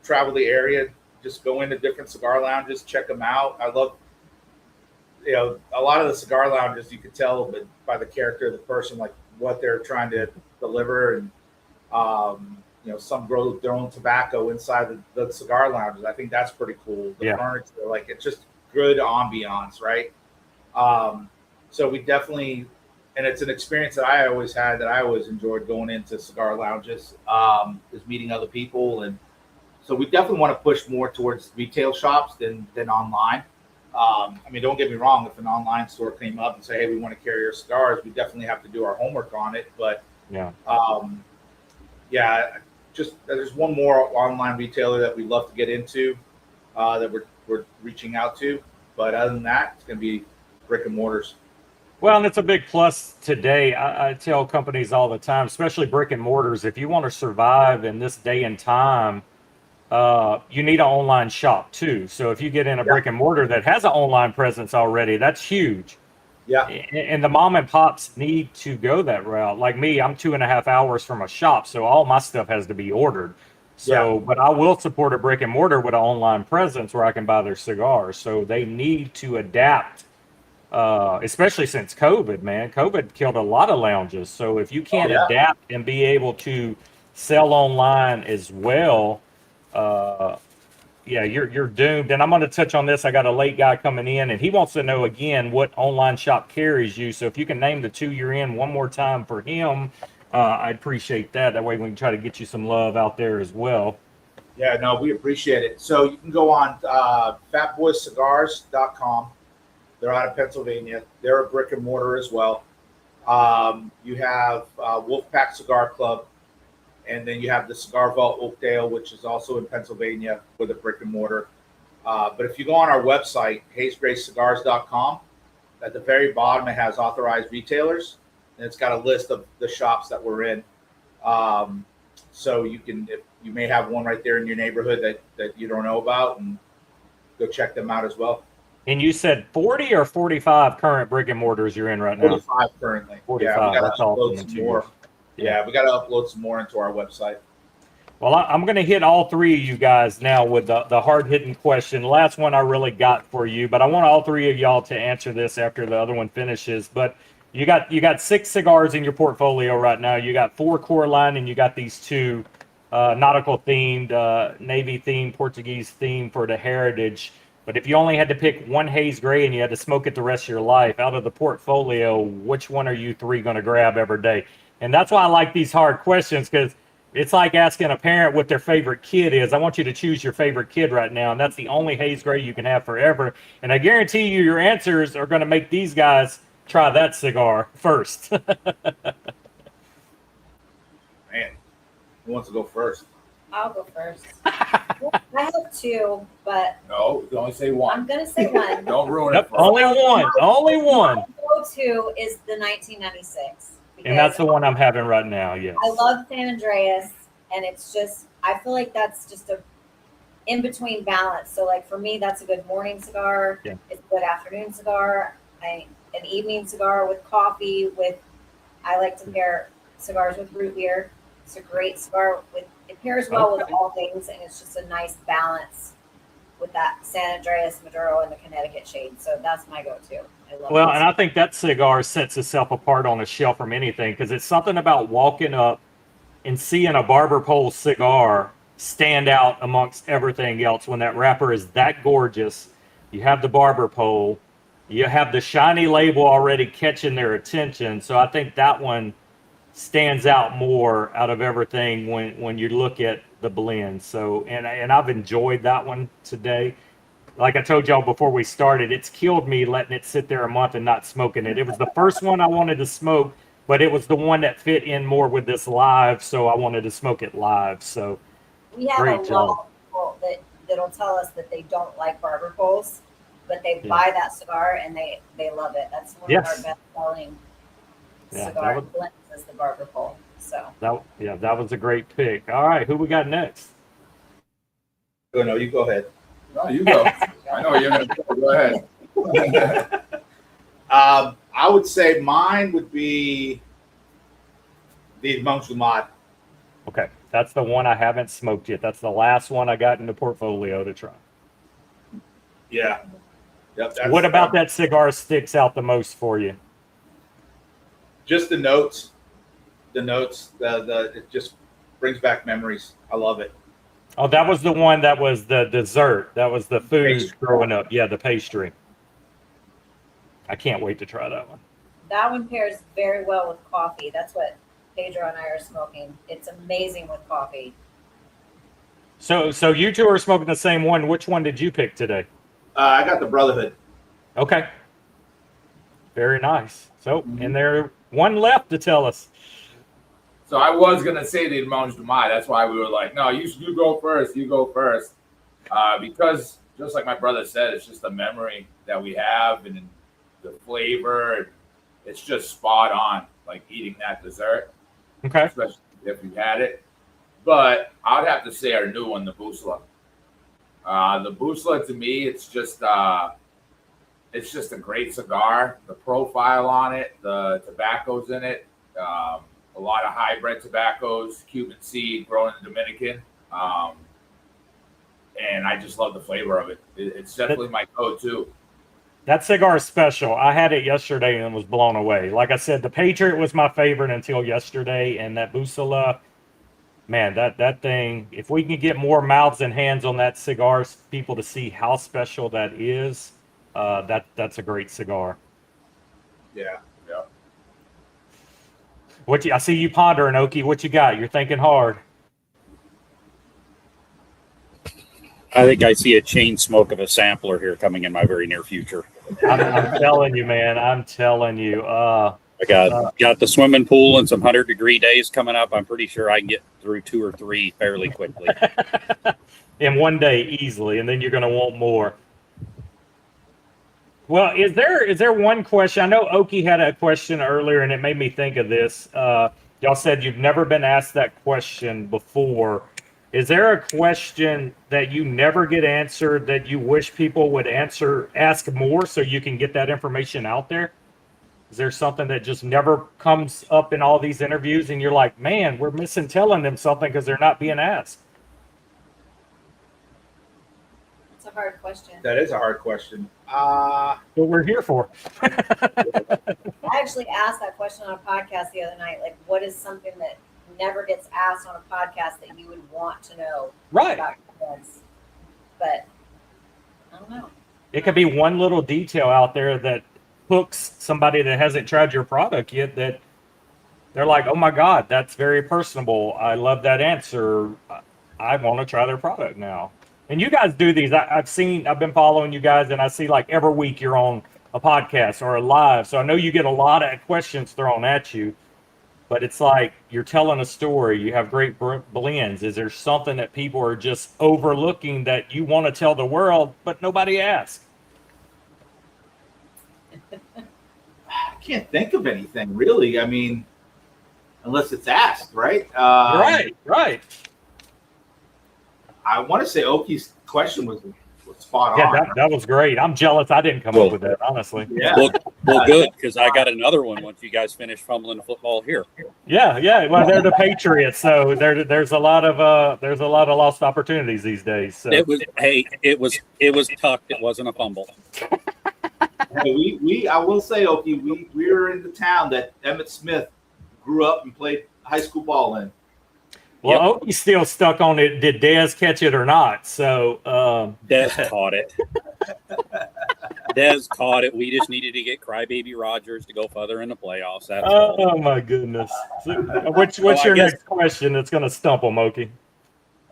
travel the area, just go into different cigar lounges, check them out. I love, a lot of the cigar lounges, you can tell by the character of the person, like what they're trying to deliver. And, some grow their own tobacco inside the cigar lounges. I think that's pretty cool. The furniture, like it's just good ambiance, right? So we definitely, and it's an experience that I always had, that I always enjoyed going into cigar lounges, is meeting other people. And so we definitely want to push more towards retail shops than online. I mean, don't get me wrong. If an online store came up and say, "Hey, we want to carry your cigars," we definitely have to do our homework on it. But just there's one more online retailer that we love to get into, that we're reaching out to. But other than that, it's going to be brick and mortars. Well, and it's a big plus today. I tell companies all the time, especially brick and mortars, if you want to survive in this day and time, you need an online shop too. So if you get in a brick and mortar that has an online presence already, that's huge. Yeah. And the mom and pops need to go that route. Like me, I'm 2.5 hours from a shop, so all my stuff has to be ordered. So, but I will support a brick and mortar with an online presence where I can buy their cigars. So they need to adapt, especially since COVID, man. COVID killed a lot of lounges. So if you can't adapt and be able to sell online as well, you're doomed. And I'm going to touch on this. I got a late guy coming in, and he wants to know again what online shop carries you. So if you can name the two you're in one more time for him, I'd appreciate that. That way we can try to get you some love out there as well. Yeah, no, we appreciate it. So you can go on fatboyscigars.com. They're out of Pennsylvania. They're a brick and mortar as well. You have Wolfpack Cigar Club. And then you have the Cigar Vault Oakdale, which is also in Pennsylvania with a brick and mortar. But if you go on our website, hazegracecigars.com, at the very bottom, it has authorized retailers. And it's got a list of the shops that we're in. So you may have one right there in your neighborhood that you don't know about, and go check them out as well. And you said 40 or 45 current brick and mortars you're in right now? 45 currently. 45, yeah, we got that's to upload awesome. some more. Yeah, we got to upload some more into our website. Well, I'm going to hit all three of you guys now with the hard-hitting question. The last one I really got for you, but I want all three of y'all to answer this after the other one finishes. But you got 6 cigars in your portfolio right now. You got 4 core line, and you got these 2 nautical-themed, Navy-themed, Portuguese-themed for the heritage. But if you only had to pick one Haze Gray and you had to smoke it the rest of your life, out of the portfolio, which one are you 3 going to grab every day? And that's why I like these hard questions, because it's like asking a parent what their favorite kid is. I want you to choose your favorite kid right now, and that's the only Haze Gray you can have forever. And I guarantee you your answers are going to make these guys try that cigar first. Man, who wants to go first? I'll go first. I have 2, but No, you can only say one. I'm going to say one. Don't ruin Nope, it for us. only one. Only one. My go-to is the 1996. And that's the one I'm having right now, yes. I love San Andreas, and it's just, I feel like that's just a in-between balance. So, like, for me, that's a good morning cigar. Yeah. It's a good afternoon cigar. An evening cigar with coffee. I like to pair cigars with root beer. It's a great cigar. It pairs well with all things, and it's just a nice balance with that San Andreas, Maduro, and the Connecticut shade. So that's my go-to. I love Well, this. and I think that cigar sets itself apart on a shelf from anything, because it's something about walking up and seeing a barber pole cigar stand out amongst everything else when that wrapper is that gorgeous. You have the barber pole, you have the shiny label already catching their attention. So I think that one stands out more out of everything when you look at the blend. So, and I've enjoyed that one today. Like I told y'all before we started, it's killed me letting it sit there a month and not smoking it. It was the first one I wanted to smoke, but it was the one that fit in more with this live, so I wanted to smoke it live. So We have great a job. lot of people that'll tell us that they don't like barber poles, but they Yeah. buy that cigar and they love it. That's one Yes. of our best selling Yeah, cigar that was- blends is the barber pole. So that was a great pick. All right, who we got next? No, you go ahead. No, you go. I know you're going to go ahead. I would say mine would be the Monks Mod. Okay, that's the one I haven't smoked yet. That's the last one I got in the portfolio to try. Yeah. Yep, What about that cigar sticks out the most for you? Just the notes. The notes. It just brings back memories. I love it. Oh, that was the one that was the dessert. That was the food Pastry. growing up. Yeah, the pastry. I can't wait to try that one. That one pairs very well with coffee. That's what Pedro and I are smoking. It's amazing with coffee. So you two are smoking the same one. Which one did you pick today? I got the Brotherhood. Okay. Very nice. So, and there one left to tell us. So I was gonna say the Mange de Mai. That's why we were like, no, you go first. You go first, because just like my brother said, it's just the memory that we have and the flavor. It's just spot on, like eating that dessert, Okay. especially if you had it. But I would have to say our new one, the Busla. The Busla to me, it's just a great cigar. The profile on it, the tobaccos in it. A lot of hybrid tobaccos, Cuban seed, grown in Dominican. And I just love the flavor of it. It's definitely my go-to. That cigar is special. I had it yesterday and was blown away. Like I said, the Patriot was my favorite until yesterday, and that Busala, man, that thing, if we can get more mouths and hands on that cigar, people to see how special that is, that's a great cigar. Yeah. Yeah. I see you pondering, Okie. What you got? You're thinking hard. I think I see a chain smoke of a sampler here coming in my very near future. I'm telling you, man. I'm telling you. I got the swimming pool and some 100-degree days coming up. I'm pretty sure I can get through 2 or 3 fairly quickly. In one day, easily, and then you're going to want more. Well, is there one question? I know Okie had a question earlier, and it made me think of this. Y'all said you've never been asked that question before. Is there a question that you never get answered that you wish people would ask more so you can get that information out there? Is there something that just never comes up in all these interviews and you're like, man, we're missing telling them something because they're not being asked? It's a hard question. That is a hard question. What we're here for. I actually asked that question on a podcast the other night. Like, what is something that never gets asked on a podcast that you would want to know Right. about your kids? But I don't know. It could be one little detail out there that hooks somebody that hasn't tried your product yet that they're like, oh my God, that's very personable. I love that answer. I want to try their product now. And you guys do these. I've been following you guys, and I see like every week you're on a podcast or a live. So I know you get a lot of questions thrown at you, but it's like you're telling a story. You have great blends. Is there something that people are just overlooking that you want to tell the world, but nobody asks? I can't think of anything really. I mean, unless it's asked, right? Right. I want to say Okie's question was spot Yeah, on. that was great. I'm jealous I didn't come up with that, honestly. Yeah. Well, good, because I got another one once you guys finish fumbling the football here. Yeah. Well, they're the Patriots, so there's a lot of lost opportunities these days. So. It was tucked. It wasn't a fumble. Hey, I will say, Okie, we were in the town that Emmitt Smith grew up and played high school ball in. Well, Okie's still stuck on it. Did Dez catch it or not? So Dez caught it. Dez caught it. We just needed to get Crybaby Rogers to go further in the playoffs. That's all. Oh my goodness. So, what's your next question that's going to stump them, Okie?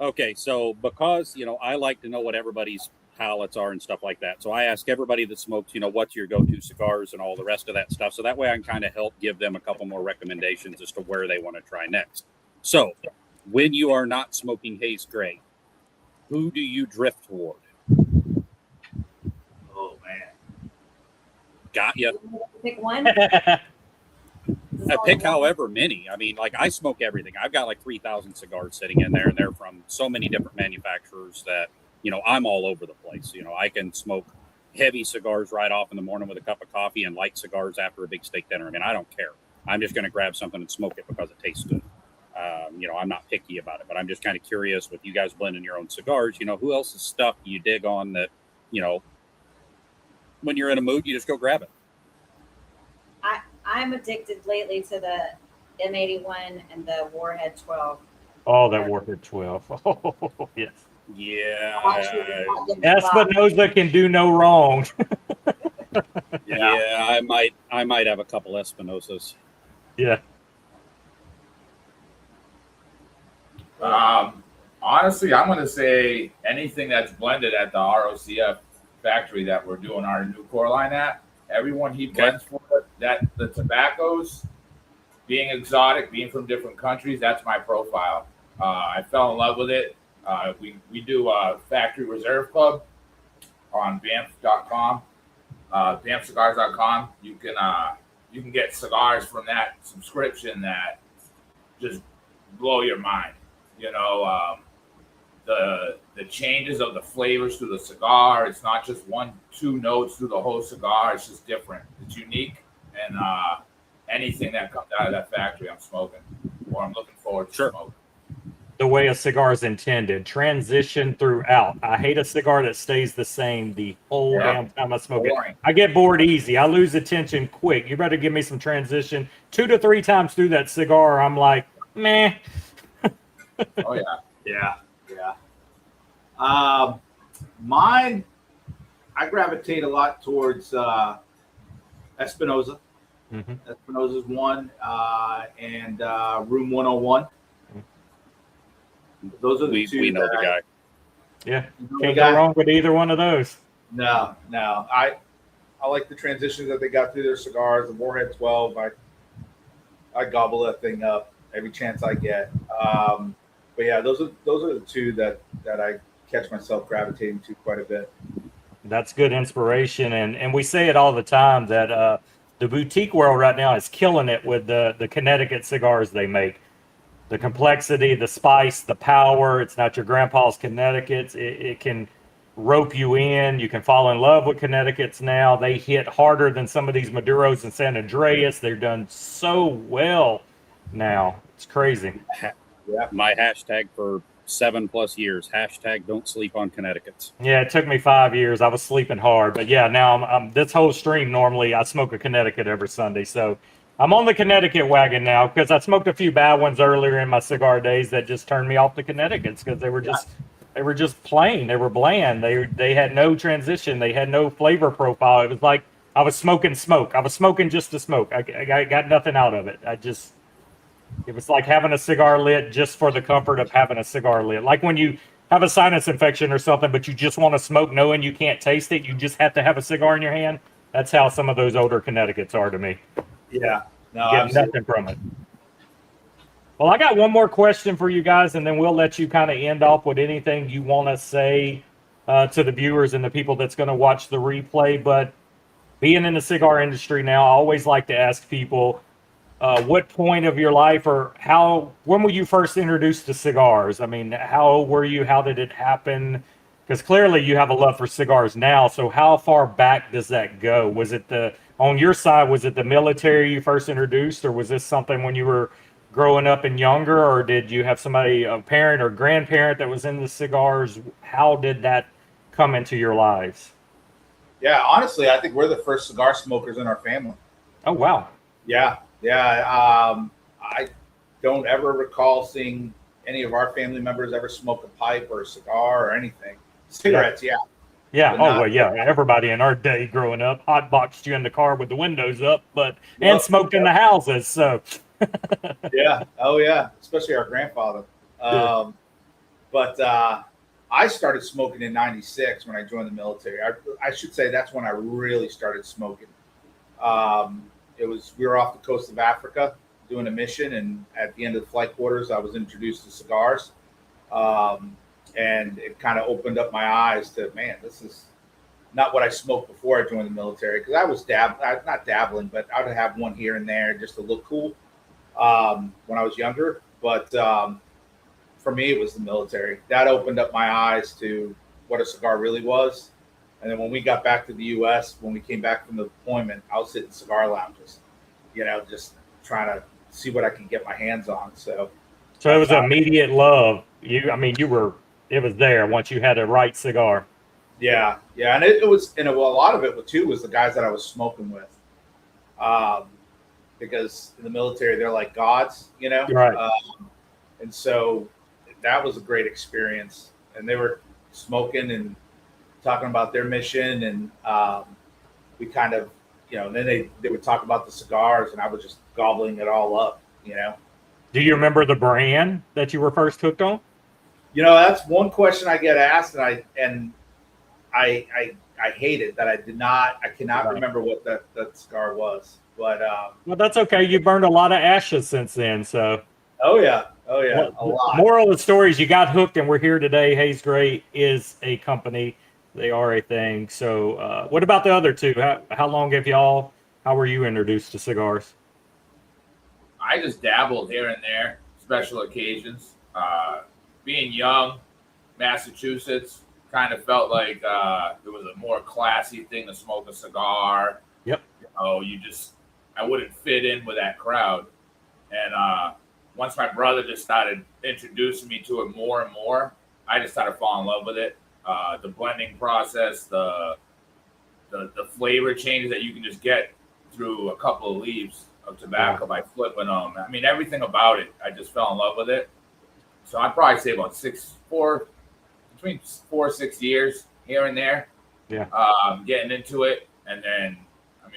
Okay, so because I like to know what everybody's palates are and stuff like that. So I ask everybody that smokes, what's your go-to cigars and all the rest of that stuff. So that way I can kind of help give them a couple more recommendations as to where they want to try next. So when you are not smoking Haze Gray, who do you drift toward? Oh man, Got you. Pick one. I pick however many. I mean, like I smoke everything. I've got like 3,000 cigars sitting in there, and they're from so many different manufacturers that I'm all over the place. I can smoke heavy cigars right off in the morning with a cup of coffee and light cigars after a big steak dinner. I mean, I don't care. I'm just going to grab something and smoke it because it tastes good. I'm not picky about it, but I'm just kind of curious with you guys blending your own cigars, who else's stuff you dig on that, when you're in a mood, you just go grab it. I'm addicted lately to the M81 and the Warhead 12. Oh, that Warhead 12. Oh, yes. Yeah. Espinosa can do no wrong. Yeah, I might have a couple Espinosas. Yeah. Honestly, I'm going to say anything that's blended at the ROCF factory that we're doing our new core line at. Everyone he blends for that the tobaccos, being exotic, being from different countries, that's my profile. I fell in love with it. We do a factory reserve club on BAMF.com, BAMFcigars.com. You can get cigars from that subscription that just blow your mind. The changes of the flavors through the cigar. It's not just 1-2 notes through the whole cigar. It's just different. It's unique, and anything that comes out of that factory, I'm smoking, or I'm looking forward to smoking. The way a cigar is intended, transition throughout. I hate a cigar that stays the same the whole damn time I smoke it. I get bored easy. I lose attention quick. You better give me some transition 2 to 3 times through that cigar. I'm like, meh. Oh Yeah. Mine, I gravitate a lot towards Espinosa. Mm-hmm. Espinosa's one, and Room 101. Those are the two. We know the guy. Yeah, can't go wrong with either one of those. No. I like the transitions that they got through their cigars. The Warhead 12, I gobble that thing up every chance I get. But yeah, those are the two that I catch myself gravitating to quite a bit. That's good inspiration, and we say it all the time that the boutique world right now is killing it with the Connecticut cigars they make. The complexity, the spice, the power. It's not your grandpa's Connecticut's. It can rope you in. You can fall in love with Connecticut's now. They hit harder than some of these Maduros in San Andreas. They're done so well now. It's crazy. Yeah. My hashtag for 7+ years, hashtag don't sleep on Connecticut's. Yeah, it took me 5 years. I was sleeping hard. But yeah, now I'm this whole stream, normally I smoke a Connecticut every Sunday. So I'm on the Connecticut wagon now because I smoked a few bad ones earlier in my cigar days that just turned me off the Connecticut's because they were just plain. They were bland. They had no transition. They had no flavor profile. It was like I was smoking smoke. I was smoking just to smoke. I got nothing out of it. It was like having a cigar lit just for the comfort of having a cigar lit. Like when you have a sinus infection or something, but you just want to smoke knowing you can't taste it. You just have to have a cigar in your hand. That's how some of those older Connecticut's are to me. Yeah. No, Get nothing from it. Well, I got one more question for you guys, and then we'll let you kind of end off with anything you want to say to the viewers and the people that's going to watch the replay. But being in the cigar industry now, I always like to ask people, what point of your life or when were you first introduced to cigars? I mean, how old were you? How did it happen? Because clearly you have a love for cigars now. So how far back does that go? Was it on your side, was it the military you first introduced, or was this something when you were growing up and younger, or did you have somebody, a parent or grandparent that was into cigars? How did that come into your lives? Yeah, honestly, I think we're the first cigar smokers in our family. Oh, wow. Yeah. I don't ever recall seeing any of our family members ever smoke a pipe or a cigar or anything. Cigarettes, yeah. Yeah. Oh, well, yeah. Everybody in our day growing up hot boxed you in the car with the windows up, and smoked in the houses. So. Yeah. Oh, yeah. Especially our grandfather. But I started smoking in '96 when I joined the military. I should say that's when I really started smoking. We were off the coast of Africa doing a mission, and at the end of the flight quarters, I was introduced to cigars. And it kind of opened up my eyes to, man, this is not what I smoked before I joined the military. Because I was not dabbling, but I would have one here and there just to look cool when I was younger. But for me, it was the military. That opened up my eyes to what a cigar really was. And then when we got back to the U.S., when we came back from the deployment, I was sitting in cigar lounges, just trying to see what I can get my hands on. So So it was immediate love. It was there once you had a right cigar. yeah, and it was, and a lot of it too was the guys that I was smoking with, because in the military they're like gods, Right. And so that was a great experience. And they were smoking and talking about their mission, and we kind of, and then they would talk about the cigars, and I was just gobbling it all up. Do you remember the brand that you were first hooked on? That's one question I get asked, and I hate it that I cannot remember what that cigar was. But Well, that's okay. You burned a lot of ashes since then, so. oh yeah, a lot. Moral of the story is you got hooked, and we're here today. Haze Gray is a company; they are a thing. So, what about the other two? How long have y'all? How were you introduced to cigars? I just dabbled here and there, special occasions. Being young, Massachusetts kind of felt like it was a more classy thing to smoke a cigar. Yep. I wouldn't fit in with that crowd. And once my brother just started introducing me to it more and more, I just started falling in love with it. The blending process, the flavor changes that you can just get through a couple of leaves of tobacco by flipping them. I mean, everything about it, I just fell in love with it. So I'd probably say about between 4 or 6 years here and there. Yeah. Getting into it. And then,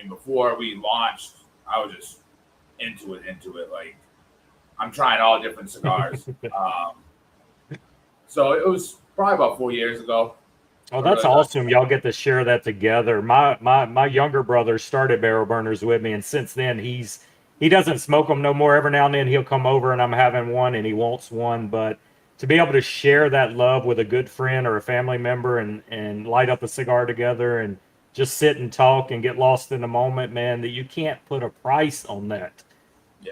before we launched, I was just into it. Like, I'm trying all different cigars. So it was probably about 4 years ago. Oh, that's awesome. Y'all get to share that together. My younger brother started barrel burners with me, and since then he doesn't smoke them no more. Every now and then he'll come over and I'm having one and he wants one, but to be able to share that love with a good friend or a family member and light up a cigar together and just sit and talk and get lost in the moment, man, that you can't put a price on that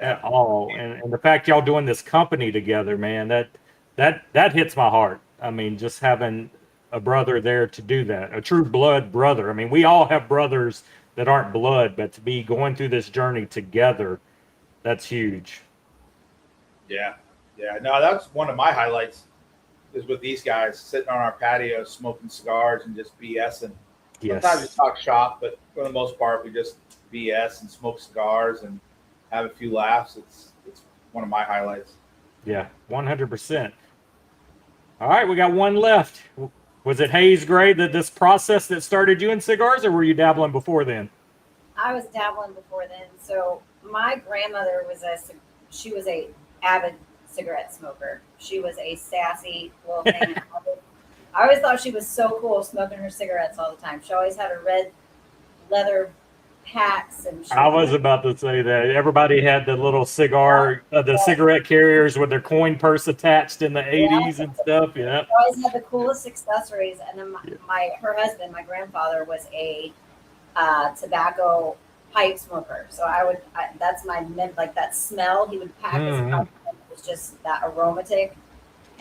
at all. And the fact y'all doing this company together, man, that hits my heart. Just having a brother there to do that, a true blood brother. We all have brothers that aren't blood, but to be going through this journey together, that's huge. Yeah. No, that's one of my highlights is with these guys sitting on our patio, smoking cigars and just BSing. Yes. Sometimes we talk shop, but for the most part, we just BS and smoke cigars and have a few laughs. It's one of my highlights. Yeah, 100%. All right, we got one left. Was it Haze Gray this process that started you in cigars, or were you dabbling before then? I was dabbling before then. So my grandmother was a avid cigarette smoker. She was a sassy little thing. I always thought she was so cool smoking her cigarettes all the time. She always had her red leather hats, and I was about to say that everybody had the little cigarette carriers with their coin purse attached in the 80s and stuff. Yeah. She always had the coolest accessories. And then her husband, my grandfather, was a tobacco pipe smoker. So that's like that smell. He would pack his pipe. It was just that aromatic.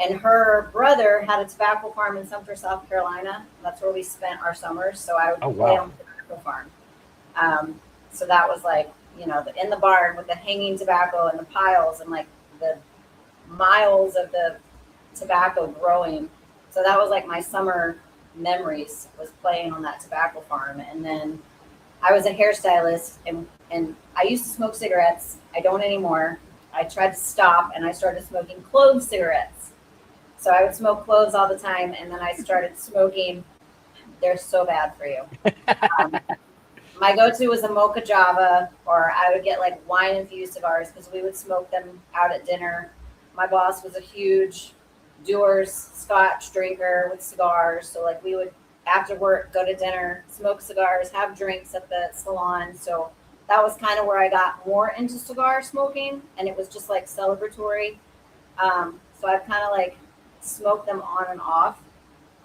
And her brother had a tobacco farm in Sumter, South Carolina. That's where we spent our summers. So I would play on the tobacco farm. So that was like, in the barn with the hanging tobacco and the piles and like the miles of the tobacco growing. So that was like my summer memories, was playing on that tobacco farm. And then I was a hairstylist and I used to smoke cigarettes. I don't anymore. I tried to stop and I started smoking clove cigarettes. So I would smoke cloves all the time. And then I started smoking. They're so bad for you. My go-to was a mocha java, or I would get like wine-infused cigars because we would smoke them out at dinner. My boss was a huge Dewar's Scotch drinker with cigars. So like we would, after work, go to dinner, smoke cigars, have drinks at the salon. So that was kind of where I got more into cigar smoking, and it was just like celebratory. So I've kind of like smoked them on and off.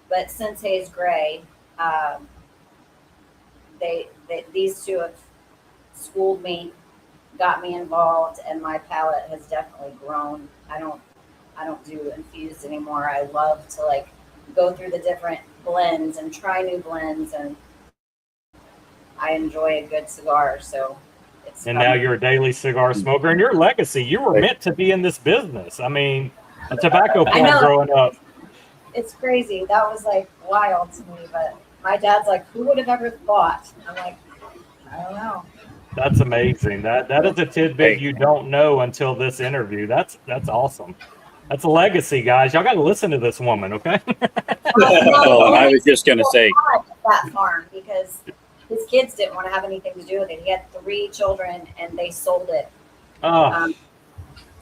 But since Haze Gray, these two have schooled me, got me involved, and my palate has definitely grown. I don't do infused anymore. I love to like go through the different blends and try new blends, and I enjoy a good cigar. So it's And fun. now you're a daily cigar smoker, and your legacy, you were meant to be in this business. I mean, a tobacco I farm know. growing up. It's crazy. That was like wild to me, but my dad's like, who would have ever thought? I'm like, I don't know. That's amazing. That is a tidbit Hey. you don't know until this interview. That's awesome. That's a legacy, guys. Y'all got to listen to this woman, okay? Well, and I was just going to say, That farm, because his kids didn't want to have anything to do with it. He had 3 children and they sold it. Oh,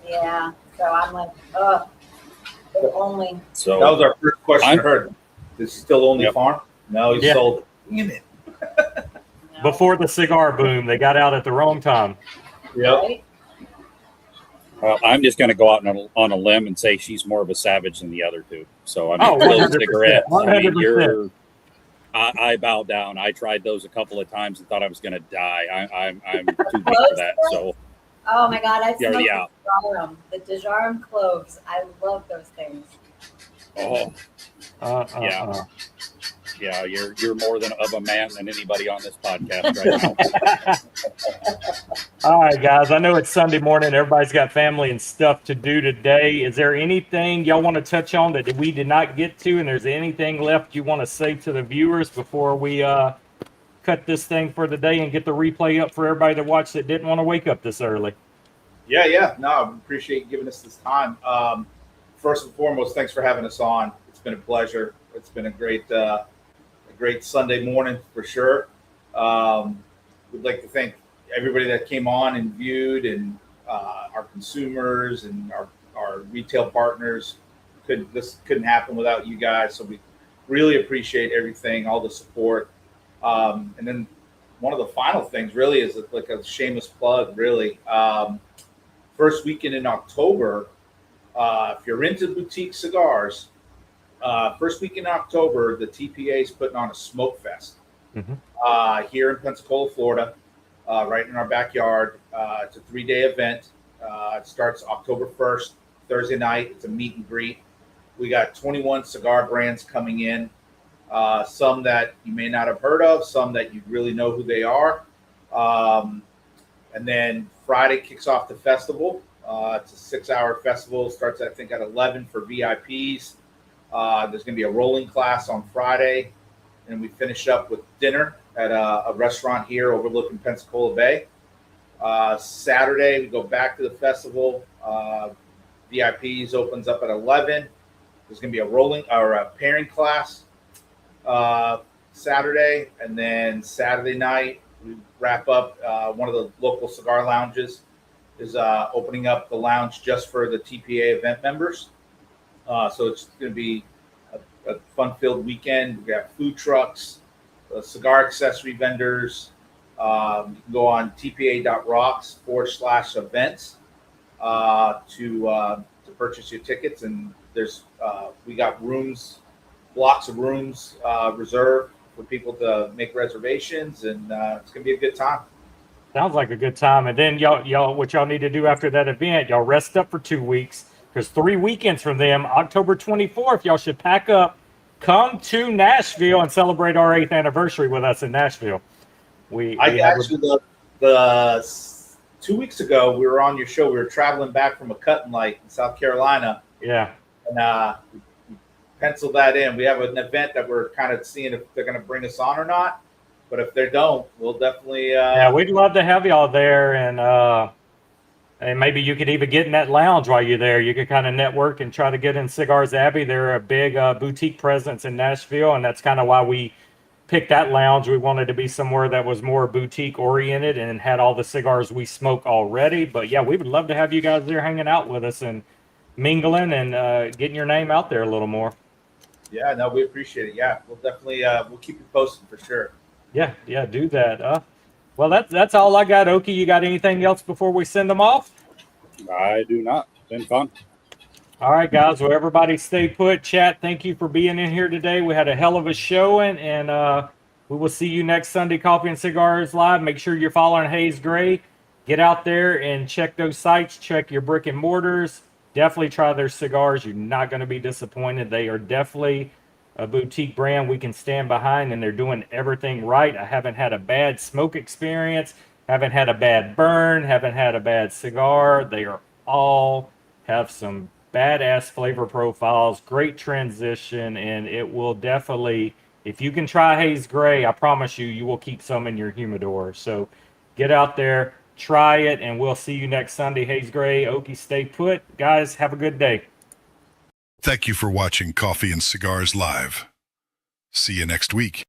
Yeah. So I'm like, oh, if only. That so was our first question I'm- I heard. Is he still only Yep. farm? No, he Yeah. sold it. Damn it. No. before the cigar boom, they got out at the wrong time. Yep. Right? I'm just going to go out on a limb and say she's more of a savage than the other two. So I mean, Oh, those 100%, cigarettes. I mean, 100%. I bow down. I tried those a couple of times and thought I was going to die. I'm too big for that. So Oh my God, I Yeah, smoked yeah. the Dejarum cloves. I love those things. oh Yeah. yeah, you're more than of a man than anybody on this podcast right now. All right, guys. I know it's Sunday morning. Everybody's got family and stuff to do today. Is there anything y'all want to touch on that we did not get to? And there's anything left you want to say to the viewers before we cut this thing for the day and get the replay up for everybody that watched that didn't want to wake up this early? Yeah. No, I appreciate you giving us this time. First and foremost, thanks for having us on. It's been a pleasure. It's been a great Sunday morning for sure. We'd like to thank everybody that came on and viewed, and our consumers and our retail partners. This couldn't happen without you guys. So we really appreciate everything, all the support. And then one of the final things really is like a shameless plug, really. First weekend in October, if you're into boutique cigars, first week in October, the TPA is putting on a smoke fest here in Pensacola, Florida, right in our backyard. It's a 3-day event. It starts October 1st, Thursday night. It's a meet and greet. We got 21 cigar brands coming in, some that you may not have heard of, some that you really know who they are. And then Friday kicks off the festival. It's a 6-hour festival. It starts, I think, at 11 for VIPs. There's going to be a rolling class on Friday, and we finish up with dinner at a restaurant here overlooking Pensacola Bay. Saturday, we go back to the festival. VIPs opens up at 11. There's going to be a rolling or a pairing class Saturday, and then Saturday night we wrap up. One of the local cigar lounges is opening up the lounge just for the TPA event members. So it's going to be a fun-filled weekend. We got food trucks, cigar accessory vendors. You can go on tpa.rocks/events to purchase your tickets. And there's we got blocks of rooms reserved for people to make reservations, and it's going to be a good time. Sounds like a good time. And then y'all, what y'all need to do after that event, y'all rest up for 2 weeks, because 3 weekends from them, October 24th, y'all should pack up, come to Nashville, and celebrate our 8th anniversary with us in Nashville. The 2 weeks ago, we were on your show. We were traveling back from a cut and light in South Carolina, yeah. and we penciled that in. We have an event that we're kind of seeing if they're going to bring us on or not. But if they don't, we'll definitely. Yeah, we'd love to have y'all there, and maybe you could even get in that lounge while you're there. You could kind of network and try to get in Cigars Abbey. They're a big boutique presence in Nashville, and that's kind of why we picked that lounge. We wanted to be somewhere that was more boutique oriented and had all the cigars we smoke already. But yeah, we would love to have you guys there hanging out with us and mingling and getting your name out there a little more. Yeah, no, we appreciate it. Yeah, we'll definitely we'll keep you posted for sure. Yeah, do that. Well, that's all I got. Oki, you got anything else before we send them off? I do not. It's been fun. All right, guys. Well, everybody stay put. Chat, thank you for being in here today. We had a hell of a showing, and we will see you next Sunday, Coffee and Cigars Live. Make sure you're following Haze Gray. Get out there and check those sites. Check your brick and mortars. Definitely try their cigars. You're not going to be disappointed. They are definitely a boutique brand we can stand behind, and they're doing everything right. I haven't had a bad smoke experience, haven't had a bad burn, haven't had a bad cigar. They are all have some badass flavor profiles, great transition, and it will definitely, if you can try Haze Gray, I promise you, you will keep some in your humidor. So get out there, try it, and we'll see you next Sunday. Haze Gray, Okie, stay put. Guys, have a good day. Thank you for watching Coffee and Cigars Live. See you next week.